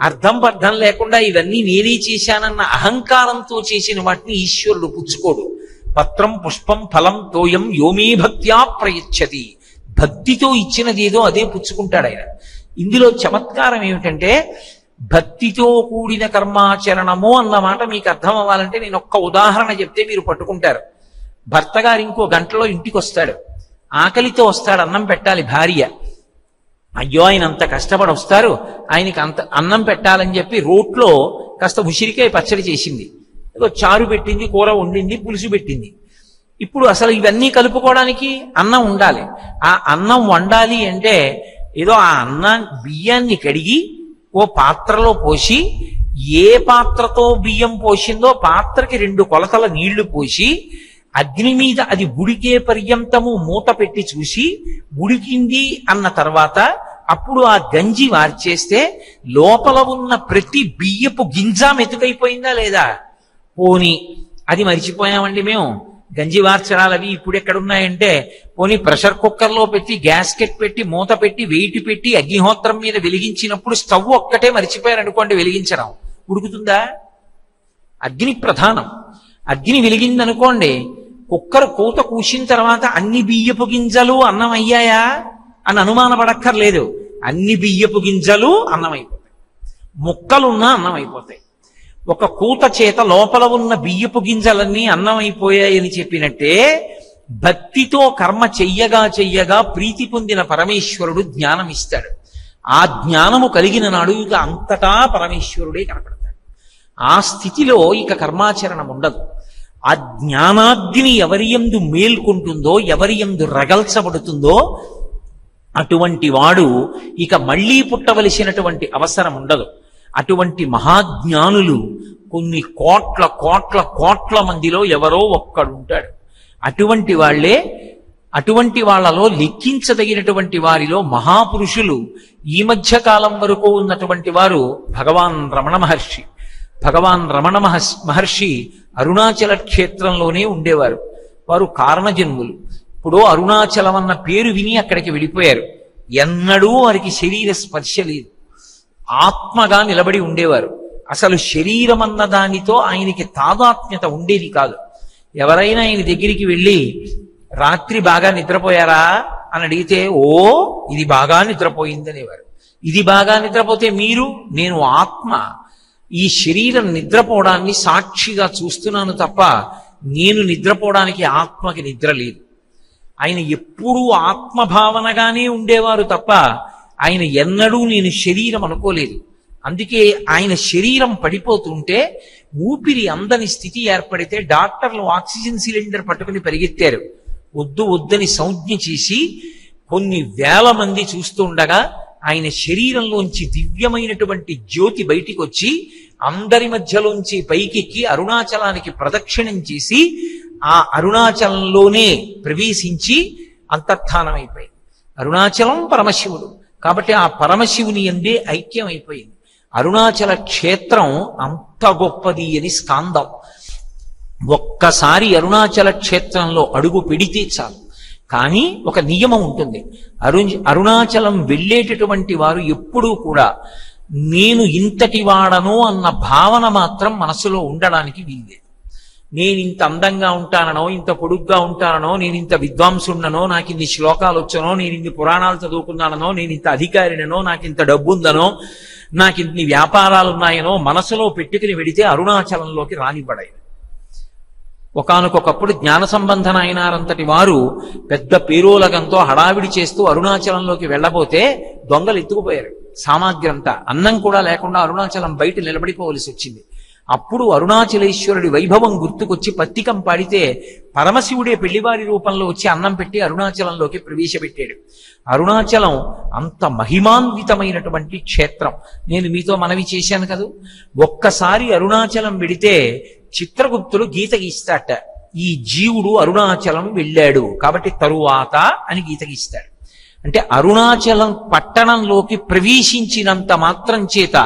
అర్థం పర్థం లేకుండా ఇవన్నీ నేనే చేశానన్న అహంకారంతో చేసిన వాటిని ఈశ్వరుడు పుచ్చుకోడు. పత్రం పుష్పం ఫలం తోయం యోమే భక్త్యా ప్రయచ్చతి. భక్తితో ఇచ్చినది ఏదో అదే పుచ్చుకుంటాడు ఆయన. ఇందులో చమత్కారం ఏమిటంటే, భక్తితో కూడిన కర్మాచరణము అన్న మాట మీకు అర్థం అవ్వాలంటే నేను ఒక్క ఉదాహరణ చెప్తే మీరు పట్టుకుంటారు. భర్త గారు ఇంకో గంటలో ఇంటికి వస్తాడు, ఆకలితో వస్తాడు, అన్నం పెట్టాలి భార్య. అయ్యో ఆయన అంత కష్టపడి వస్తారు, ఆయనకి అంత అన్నం పెట్టాలని చెప్పి రోట్లో కాస్త ఉసిరికాయ పచ్చడి చేసింది, ఏదో చారు పెట్టింది, కూర వండింది, పులుసు పెట్టింది. ఇప్పుడు అసలు ఇవన్నీ కలుపుకోవడానికి అన్నం ఉండాలి. ఆ అన్నం వండాలి అంటే ఏదో ఆ బియ్యాన్ని కడిగి ఓ పాత్రలో పోసి, ఏ పాత్రతో బియ్యం పోసిందో పాత్రకి 2 కొలతల నీళ్లు పోసి, అగ్ని మీద అది ఉడికే పర్యంతము మూత పెట్టి చూసి ఉడికింది అన్న తర్వాత అప్పుడు ఆ గంజి వార్చేస్తే లోపల ఉన్న ప్రతి బియ్యపు గింజ మెతుకైపోయిందా లేదా? పోని అది మరిచిపోయామండి మేము, గంజి వార్చడాలు అవి ఇప్పుడు ఎక్కడున్నాయంటే, పోనీ ప్రెషర్ కుక్కర్లో పెట్టి గ్యాస్కెట్ పెట్టి మూత పెట్టి వెయిట్ పెట్టి అగ్నిహోత్రం మీద వెలిగించినప్పుడు స్టవ్ ఒక్కటే మరిచిపోయారనుకోండి వెలిగించడం, ఉడుకుతుందా? అగ్ని ప్రధానం. అగ్ని వెలిగిందనుకోండి, కుక్కర్ కూత కూసిన తర్వాత అన్ని బియ్యపు గింజలు అన్నం అయ్యాయా అని అనుమానపడక్కర్లేదు. అన్ని బియ్యపు గింజలు అన్నం అయిపోతాయి, ముక్కలున్నా అన్నం అయిపోతాయి. ఒక కూత చేత లోపల ఉన్న బియ్యపు గింజలన్నీ అన్నం అయిపోయాయని చెప్పినట్టే, భక్తితో కర్మ చెయ్యగా చెయ్యగా ప్రీతి పొందిన పరమేశ్వరుడు జ్ఞానం ఇస్తాడు. ఆ జ్ఞానము కలిగిన నాడు ఇక అంతటా పరమేశ్వరుడే కనపడతాడు. ఆ స్థితిలో ఇక కర్మాచరణం ఉండదు. ఆ జ్ఞానాగ్ని ఎవరియందు మేల్కొంటుందో, ఎవరియందు రగల్చబడుతుందో అటువంటి వాడు ఇక మళ్ళీ పుట్టవలసినటువంటి అవసరం ఉండదు. అటువంటి మహాజ్ఞానులు కొన్ని కోట్ల కోట్ల కోట్ల మందిలో ఎవరో ఒక్కడుంటాడు. అటువంటి వాళ్ళే, అటువంటి వాళ్ళలో లెక్కించదగినటువంటి వారిలో మహాపురుషులు ఈ మధ్య కాలం వరకు ఉన్నటువంటి వారు భగవాన్ రమణ మహర్షి. భగవాన్ రమణ మహర్షి అరుణాచల క్షేత్రంలోనే ఉండేవారు. వారు కారణజన్ములు. ఇప్పుడు అరుణాచలం అన్న పేరు విని అక్కడికి వెళ్ళిపోయారు. ఎన్నడూ వారికి శరీర స్పర్శ లేదు, ఆత్మగా నిలబడి ఉండేవారు. అసలు శరీరం అన్న దానితో ఆయనకి తాదాత్మ్యత ఉండేది కాదు. ఎవరైనా ఆయన దగ్గరికి వెళ్ళి రాత్రి బాగా నిద్రపోయారా అని అడిగితే, ఓ ఇది బాగా నిద్రపోయిందనేవారు. ఇది బాగా నిద్రపోతే మీరు, నేను ఆత్మ, ఈ శరీరం నిద్రపోవడాన్ని సాక్షిగా చూస్తున్నాను తప్ప నేను నిద్రపోవడానికి ఆత్మకి నిద్ర లేదు. ఆయన ఎప్పుడూ ఆత్మభావనగానే ఉండేవారు తప్ప ఆయన ఎన్నడూ నేను శరీరం అనుకోలేదు. అందుకే ఆయన శరీరం పడిపోతుంటే ఊపిరి అందని స్థితి ఏర్పడితే డాక్టర్లు ఆక్సిజన్ సిలిండర్ పట్టుకుని పరిగెత్తారు. వద్దు వద్దని సంజ్ఞ చేసి కొన్ని వేల మంది చూస్తుండగా ఆయన శరీరంలోంచి దివ్యమైనటువంటి జ్యోతి బయటికి వచ్చి అందరి మధ్యలోంచి పైకెక్కి అరుణాచలానికి ప్రదక్షిణం చేసి ఆ అరుణాచలంలోనే ప్రవేశించి అంతర్ధానమైపోయింది. అరుణాచలం పరమశివుడు కాబట్టి ఆ పరమశివుని యందే ఐక్యం అయిపోయింది. అరుణాచల క్షేత్రం అంత గొప్పది అని స్కాందం. ఒక్కసారి అరుణాచల క్షేత్రంలో అడుగు పెడితే చాలు. కానీ ఒక నియమం ఉంటుంది. అరుణాచలం వెళ్ళేటటువంటి వారు ఎప్పుడూ కూడా నేను ఇంతటి వాడను అన్న భావన మాత్రం మనసులో ఉండడానికి వీల్లేదు. నేను ఇంత అందంగా ఉంటానో, ఇంత పొడుగ్గా ఉంటానో, నేను ఇంత విద్వాంసున్ననో, నాకు ఇన్ని శ్లోకాలు వచ్చనో, నేను ఇన్ని పురాణాలు చదువుకున్నానో, నేను ఇంత అధికారినో, నాకు ఇంత డబ్బు ఉందనో, నాకు ఇన్ని వ్యాపారాలు ఉన్నాయనో మనసులో పెట్టుకుని వెడితే అరుణాచలంలోకి రానివ్వడాయి. ఒకానొకప్పుడు జ్ఞాన సంబంధన అయినారంతటి వారు పెద్ద పేరోలగంతో హడావిడి చేస్తూ అరుణాచలంలోకి వెళ్ళబోతే దొంగలు ఎత్తుకుపోయారు సామాగ్రి అంతా. అన్నం కూడా లేకుండా అరుణాచలం బయట నిలబడిపోవలసి వచ్చింది. అప్పుడు అరుణాచలేశ్వరుడి వైభవం గుర్తుకొచ్చి పత్తికం పాడితే పరమశివుడే పెళ్లివారి రూపంలో వచ్చి అన్నం పెట్టి అరుణాచలంలోకి ప్రవేశపెట్టాడు. అరుణాచలం అంత మహిమాన్వితమైనటువంటి క్షేత్రం. నేను మీతో మనవి చేశాను కదా, ఒక్కసారి అరుణాచలం వెడితే చిత్రగుప్తుడు గీత గీస్తాట. ఈ జీవుడు అరుణాచలం వెళ్ళాడు కాబట్టి తరువాత అని గీత గీస్తాడు. అంటే అరుణాచలం పట్టణంలోకి ప్రవేశించినంత మాత్రం చేత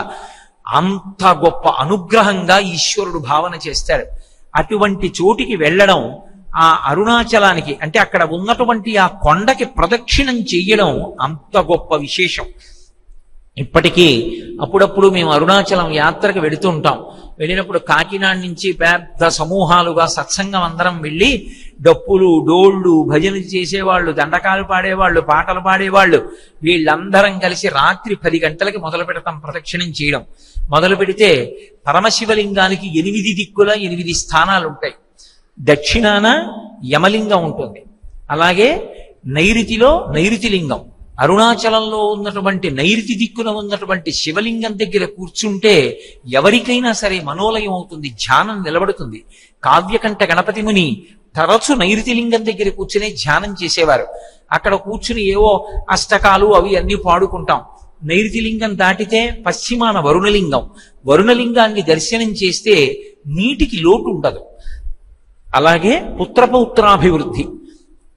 అంత గొప్ప అనుగ్రహంగా ఈశ్వరుడు భావన చేస్తాడు. అటువంటి చోటికి వెళ్ళడం, ఆ అరుణాచలానికి అంటే అక్కడ ఉన్నటువంటి ఆ కొండకి ప్రదక్షిణం చెయ్యడం అంత గొప్ప విశేషం. ఇప్పటికీ అప్పుడప్పుడు మేము అరుణాచలం యాత్రకు వెళుతూ ఉంటాం. వెళ్ళినప్పుడు కాకినాడ నుంచి పెద్ద సమూహాలుగా సత్సంగం అందరం వెళ్ళి డప్పులు, డోళ్లు, భజనలు చేసేవాళ్ళు, దండకాలు పాడేవాళ్ళు, పాటలు పాడేవాళ్ళు, వీళ్ళందరం కలిసి రాత్రి 10 గంటలకి మొదలు పెడతాం ప్రదక్షిణం చేయడం. మొదలు పెడితే పరమశివలింగానికి 8 దిక్కుల 8 స్థానాలు ఉంటాయి. దక్షిణాన యమలింగం ఉంటుంది, అలాగే నైరుతిలో నైరుతి లింగం. అరుణాచలంలో ఉన్నటువంటి నైరుతి దిక్కున ఉన్నటువంటి శివలింగం దగ్గర కూర్చుంటే ఎవరికైనా సరే మనోలయం అవుతుంది, ధ్యానం నిలబడుతుంది. కావ్యకంఠ గణపతి ముని తరచు నైరుతి లింగం దగ్గర కూర్చునే ధ్యానం చేసేవారు. అక్కడ కూర్చుని ఏవో అష్టకాలు అవి అన్ని పాడుకుంటాం. నైరుతి లింగం దాటితే పశ్చిమాన వరుణలింగం. వరుణలింగాన్ని దర్శనం చేస్తే నీటికి లోటు ఉండదు. అలాగే పుత్రపౌత్రాభివృద్ధి.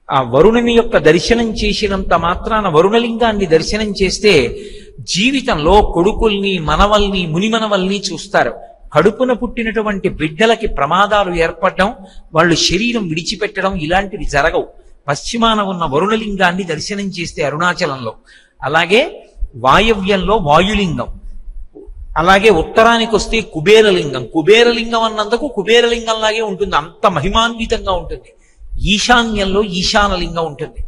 ఆ వరుణుని యొక్క దర్శనం చేసినంత మాత్రాన వరుణలింగాన్ని దర్శనం చేస్తే జీవితంలో కొడుకుల్ని, మనవల్ని, మునిమనవల్ని చూస్తారు. కడుపున పుట్టినటువంటి బిడ్డలకి ప్రమాదాలు ఏర్పడడం, వాళ్ళు శరీరం విడిచిపెట్టడం ఇలాంటివి జరగవు పశ్చిమాన ఉన్న వరుణలింగాన్ని దర్శనం చేస్తే అరుణాచలంలో. అలాగే వాయవ్యంలో వాయులింగం, అలాగే ఉత్తరానికి వస్తే కుబేరలింగం. కుబేరలింగం అన్నందుకు కుబేరలింగంలాగే ఉంటుంది, అంత మహిమాన్వితంగా ఉంటుంది. ఈశాన్యంలో ఈశానలింగం ఉంటుంది.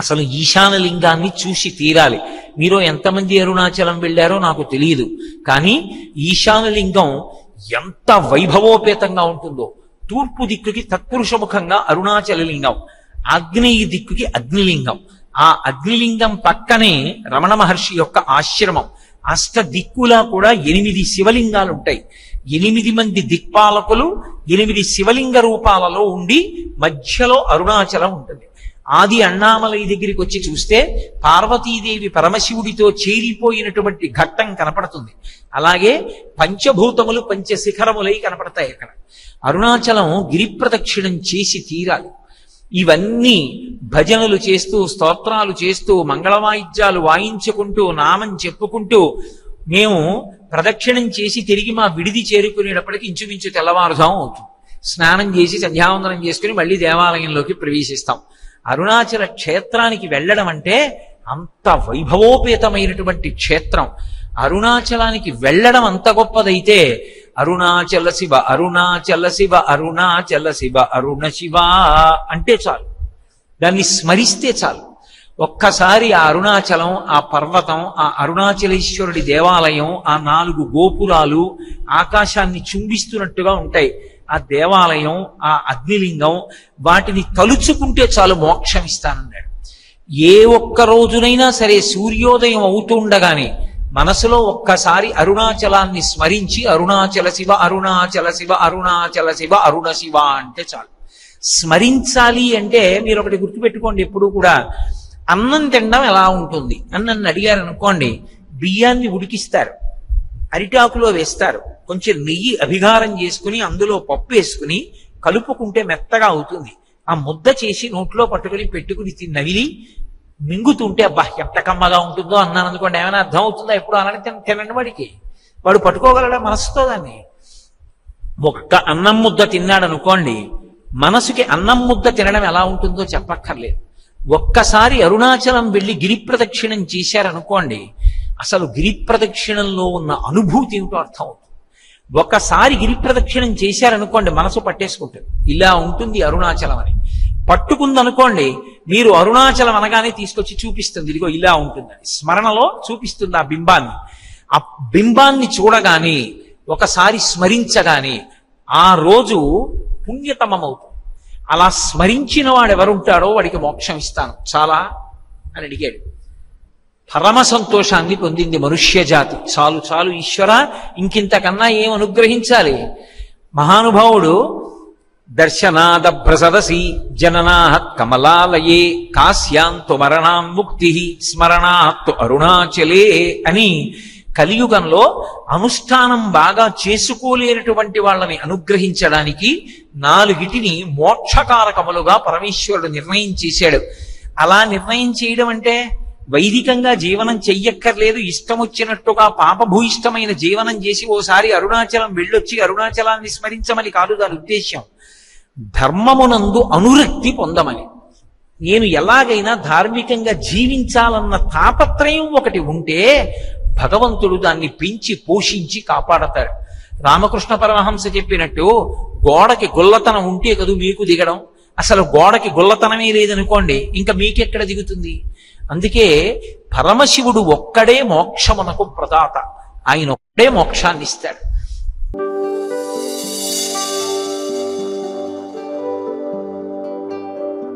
అసలు ఈశానలింగాన్ని చూసి తీరాలి. మీరు ఎంతమంది అరుణాచలం వెళ్ళారో నాకు తెలియదు, కానీ ఈశానలింగం ఎంత వైభవోపేతంగా ఉంటుందో. తూర్పు దిక్కుకి తత్పురుషముఖంగా అరుణాచల లింగం, ఆగ్నేయ దిక్కుకి అగ్నిలింగం. ఆ అగ్నిలింగం పక్కనే రమణ మహర్షి యొక్క ఆశ్రమం. అష్ట దిక్కులా కూడా 8 శివలింగాలు ఉంటాయి. 8 మంది దిక్పాలకులు 8 శివలింగ రూపాలలో ఉండి మధ్యలో అరుణాచలం ఉంటుంది. ఆది అన్నామలై దగ్గరికి వచ్చి చూస్తే పార్వతీదేవి పరమశివుడితో చేరిపోయినటువంటి ఘట్టం కనపడుతుంది. అలాగే పంచభూతములు పంచశిఖరములై కనపడతాయి అక్కడ. అరుణాచలం గిరి ప్రదక్షిణం చేసి తీరాలి. ఇవన్నీ భజనలు చేస్తూ, స్తోత్రాలు చేస్తూ, మంగళవాయిద్యాలు వాయించుకుంటూ, నామం చెప్పుకుంటూ మేము ప్రదక్షిణం చేసి తిరిగి మా విడిది చేరుకునేటప్పటికి ఇంచుమించు తెల్లవారుజాము అవుతుంది. స్నానం చేసి సంధ్యావందనం చేసుకుని మళ్ళీ దేవాలయంలోకి ప్రవేశిస్తాం. అరుణాచల క్షేత్రానికి వెళ్ళడం అంటే అంత వైభవోపేతమైనటువంటి క్షేత్రం. అరుణాచలానికి వెళ్ళడం అంత గొప్పదైతే అరుణాచల శివ, అరుణాచల శివ, అరుణాచల శివ, అరుణ శివ అంటే చాలు, దాన్ని స్మరిస్తే చాలు. ఒక్కసారి ఆ అరుణాచలం, ఆ పర్వతం, ఆ అరుణాచలేశ్వరుడి దేవాలయం, ఆ 4 గోపురాలు ఆకాశాన్ని చుంబిస్తున్నట్టుగా ఉంటాయి. ఆ దేవాలయం, ఆ అగ్నిలింగం, వాటిని తలుచుకుంటే చాలు మోక్షం ఇస్తానన్నాడు. ఏ ఒక్క రోజునైనా సరే సూర్యోదయం అవుతుండగానే మనసులో ఒక్కసారి అరుణాచలాన్ని స్మరించి అరుణాచల శివ, అరుణాచల శివ, అరుణాచల శివ, అరుణ శివ అంటే చాలు. స్మరించాలి అంటే మీరు ఒకటి గుర్తుపెట్టుకోండి, ఎప్పుడు కూడా అన్నం తినడం ఎలా ఉంటుంది అని నన్ను అడిగారు అనుకోండి, బియ్యాన్ని ఉడికిస్తారు, అరిటాకులో వేస్తారు, కొంచెం నెయ్యి అభిగారం చేసుకుని అందులో పప్పు వేసుకుని కలుపుకుంటే మెత్తగా అవుతుంది. ఆ ముద్ద చేసి నోట్లో పట్టుకుని పెట్టుకుని నవిలి మింగుతుంటే అబ్బా ఎంత కమ్మగా ఉంటుందో అన్నాను అనుకోండి, ఏమైనా అర్థం అవుతుందా? ఎప్పుడు అలానే తినండి వాడికి, వాడు పట్టుకోగలడా మనసుతో దాన్ని? ఒక్క అన్నం ముద్ద తిన్నాడు అనుకోండి, మనసుకి అన్నం ముద్ద తినడం ఎలా ఉంటుందో చెప్పక్కర్లేదు. ఒక్కసారి అరుణాచలం వెళ్ళి గిరి ప్రదక్షిణం చేశారనుకోండి, అసలు గిరి ప్రదక్షిణంలో ఉన్న అనుభూతి ఏమిటో అర్థం అవుతుంది. ఒకసారి గిరి ప్రదక్షిణం చేశారనుకోండి, మనసు పట్టేసుకుంటుంది, ఇలా ఉంటుంది అరుణాచలం అని. పట్టుకుందనుకోండి, మీరు అరుణాచలం అనగానే తీసుకొచ్చి చూపిస్తుంది, ఇదిగో ఇలా ఉంటుందని స్మరణలో చూపిస్తుంది ఆ బింబాన్ని. ఆ బింబాన్ని చూడగానే ఒకసారి స్మరించగానే ఆ రోజు పుణ్యతమమవుతుంది. అలా స్మరించిన వాడు ఎవరుంటాడో వాడికి మోక్షం ఇస్తాను చాలా అని అడిగాడు. పరమ సంతోషాన్ని పొందింది మనుష్య జాతి. చాలు చాలు ఈశ్వర, ఇంకింతకన్నా ఏం అనుగ్రహించాలి? మహానుభావుడు దర్శనాద భ్రసదసి జననాహత్ కమలాలయే కాశ్యాంతు మరణాం ముక్తి స్మరణాత్తు అరుణాచలే అని కలియుగంలో అనుష్ఠానం బాగా చేసుకోలేనటువంటి వాళ్ళని అనుగ్రహించడానికి 4 మోక్షకారకములుగా పరమేశ్వరుడు నిర్ణయం చేశాడు. అలా నిర్ణయం చేయడం అంటే వైదికంగా జీవనం చెయ్యక్కర్లేదు, ఇష్టం వచ్చినట్టుగా పాపభూయిష్టమైన జీవనం చేసి ఓసారి అరుణాచలం వెళ్ళొచ్చి అరుణాచలాన్ని స్మరించమని కాదు దాని ఉద్దేశ్యం. ధర్మమునందు అనురక్తి పొందమని. నేను ఎలాగైనా ధార్మికంగా జీవించాలన్న తాపత్రయం ఒకటి ఉంటే భగవంతుడు దాన్ని పెంచి పోషించి కాపాడతాడు. రామకృష్ణ పరమహంస చెప్పినట్టు గోడకి గొల్లతనం ఉంటే కదూ మీకు దిగడం, అసలు గోడకి గొల్లతనమే లేదనుకోండి ఇంకా మీకెక్కడ దిగుతుంది? అందుకే పరమశివుడు ఒక్కడే మోక్షమునకు ప్రదాత, ఆయన ఒక్కడే మోక్షాన్ని ఇస్తాడు.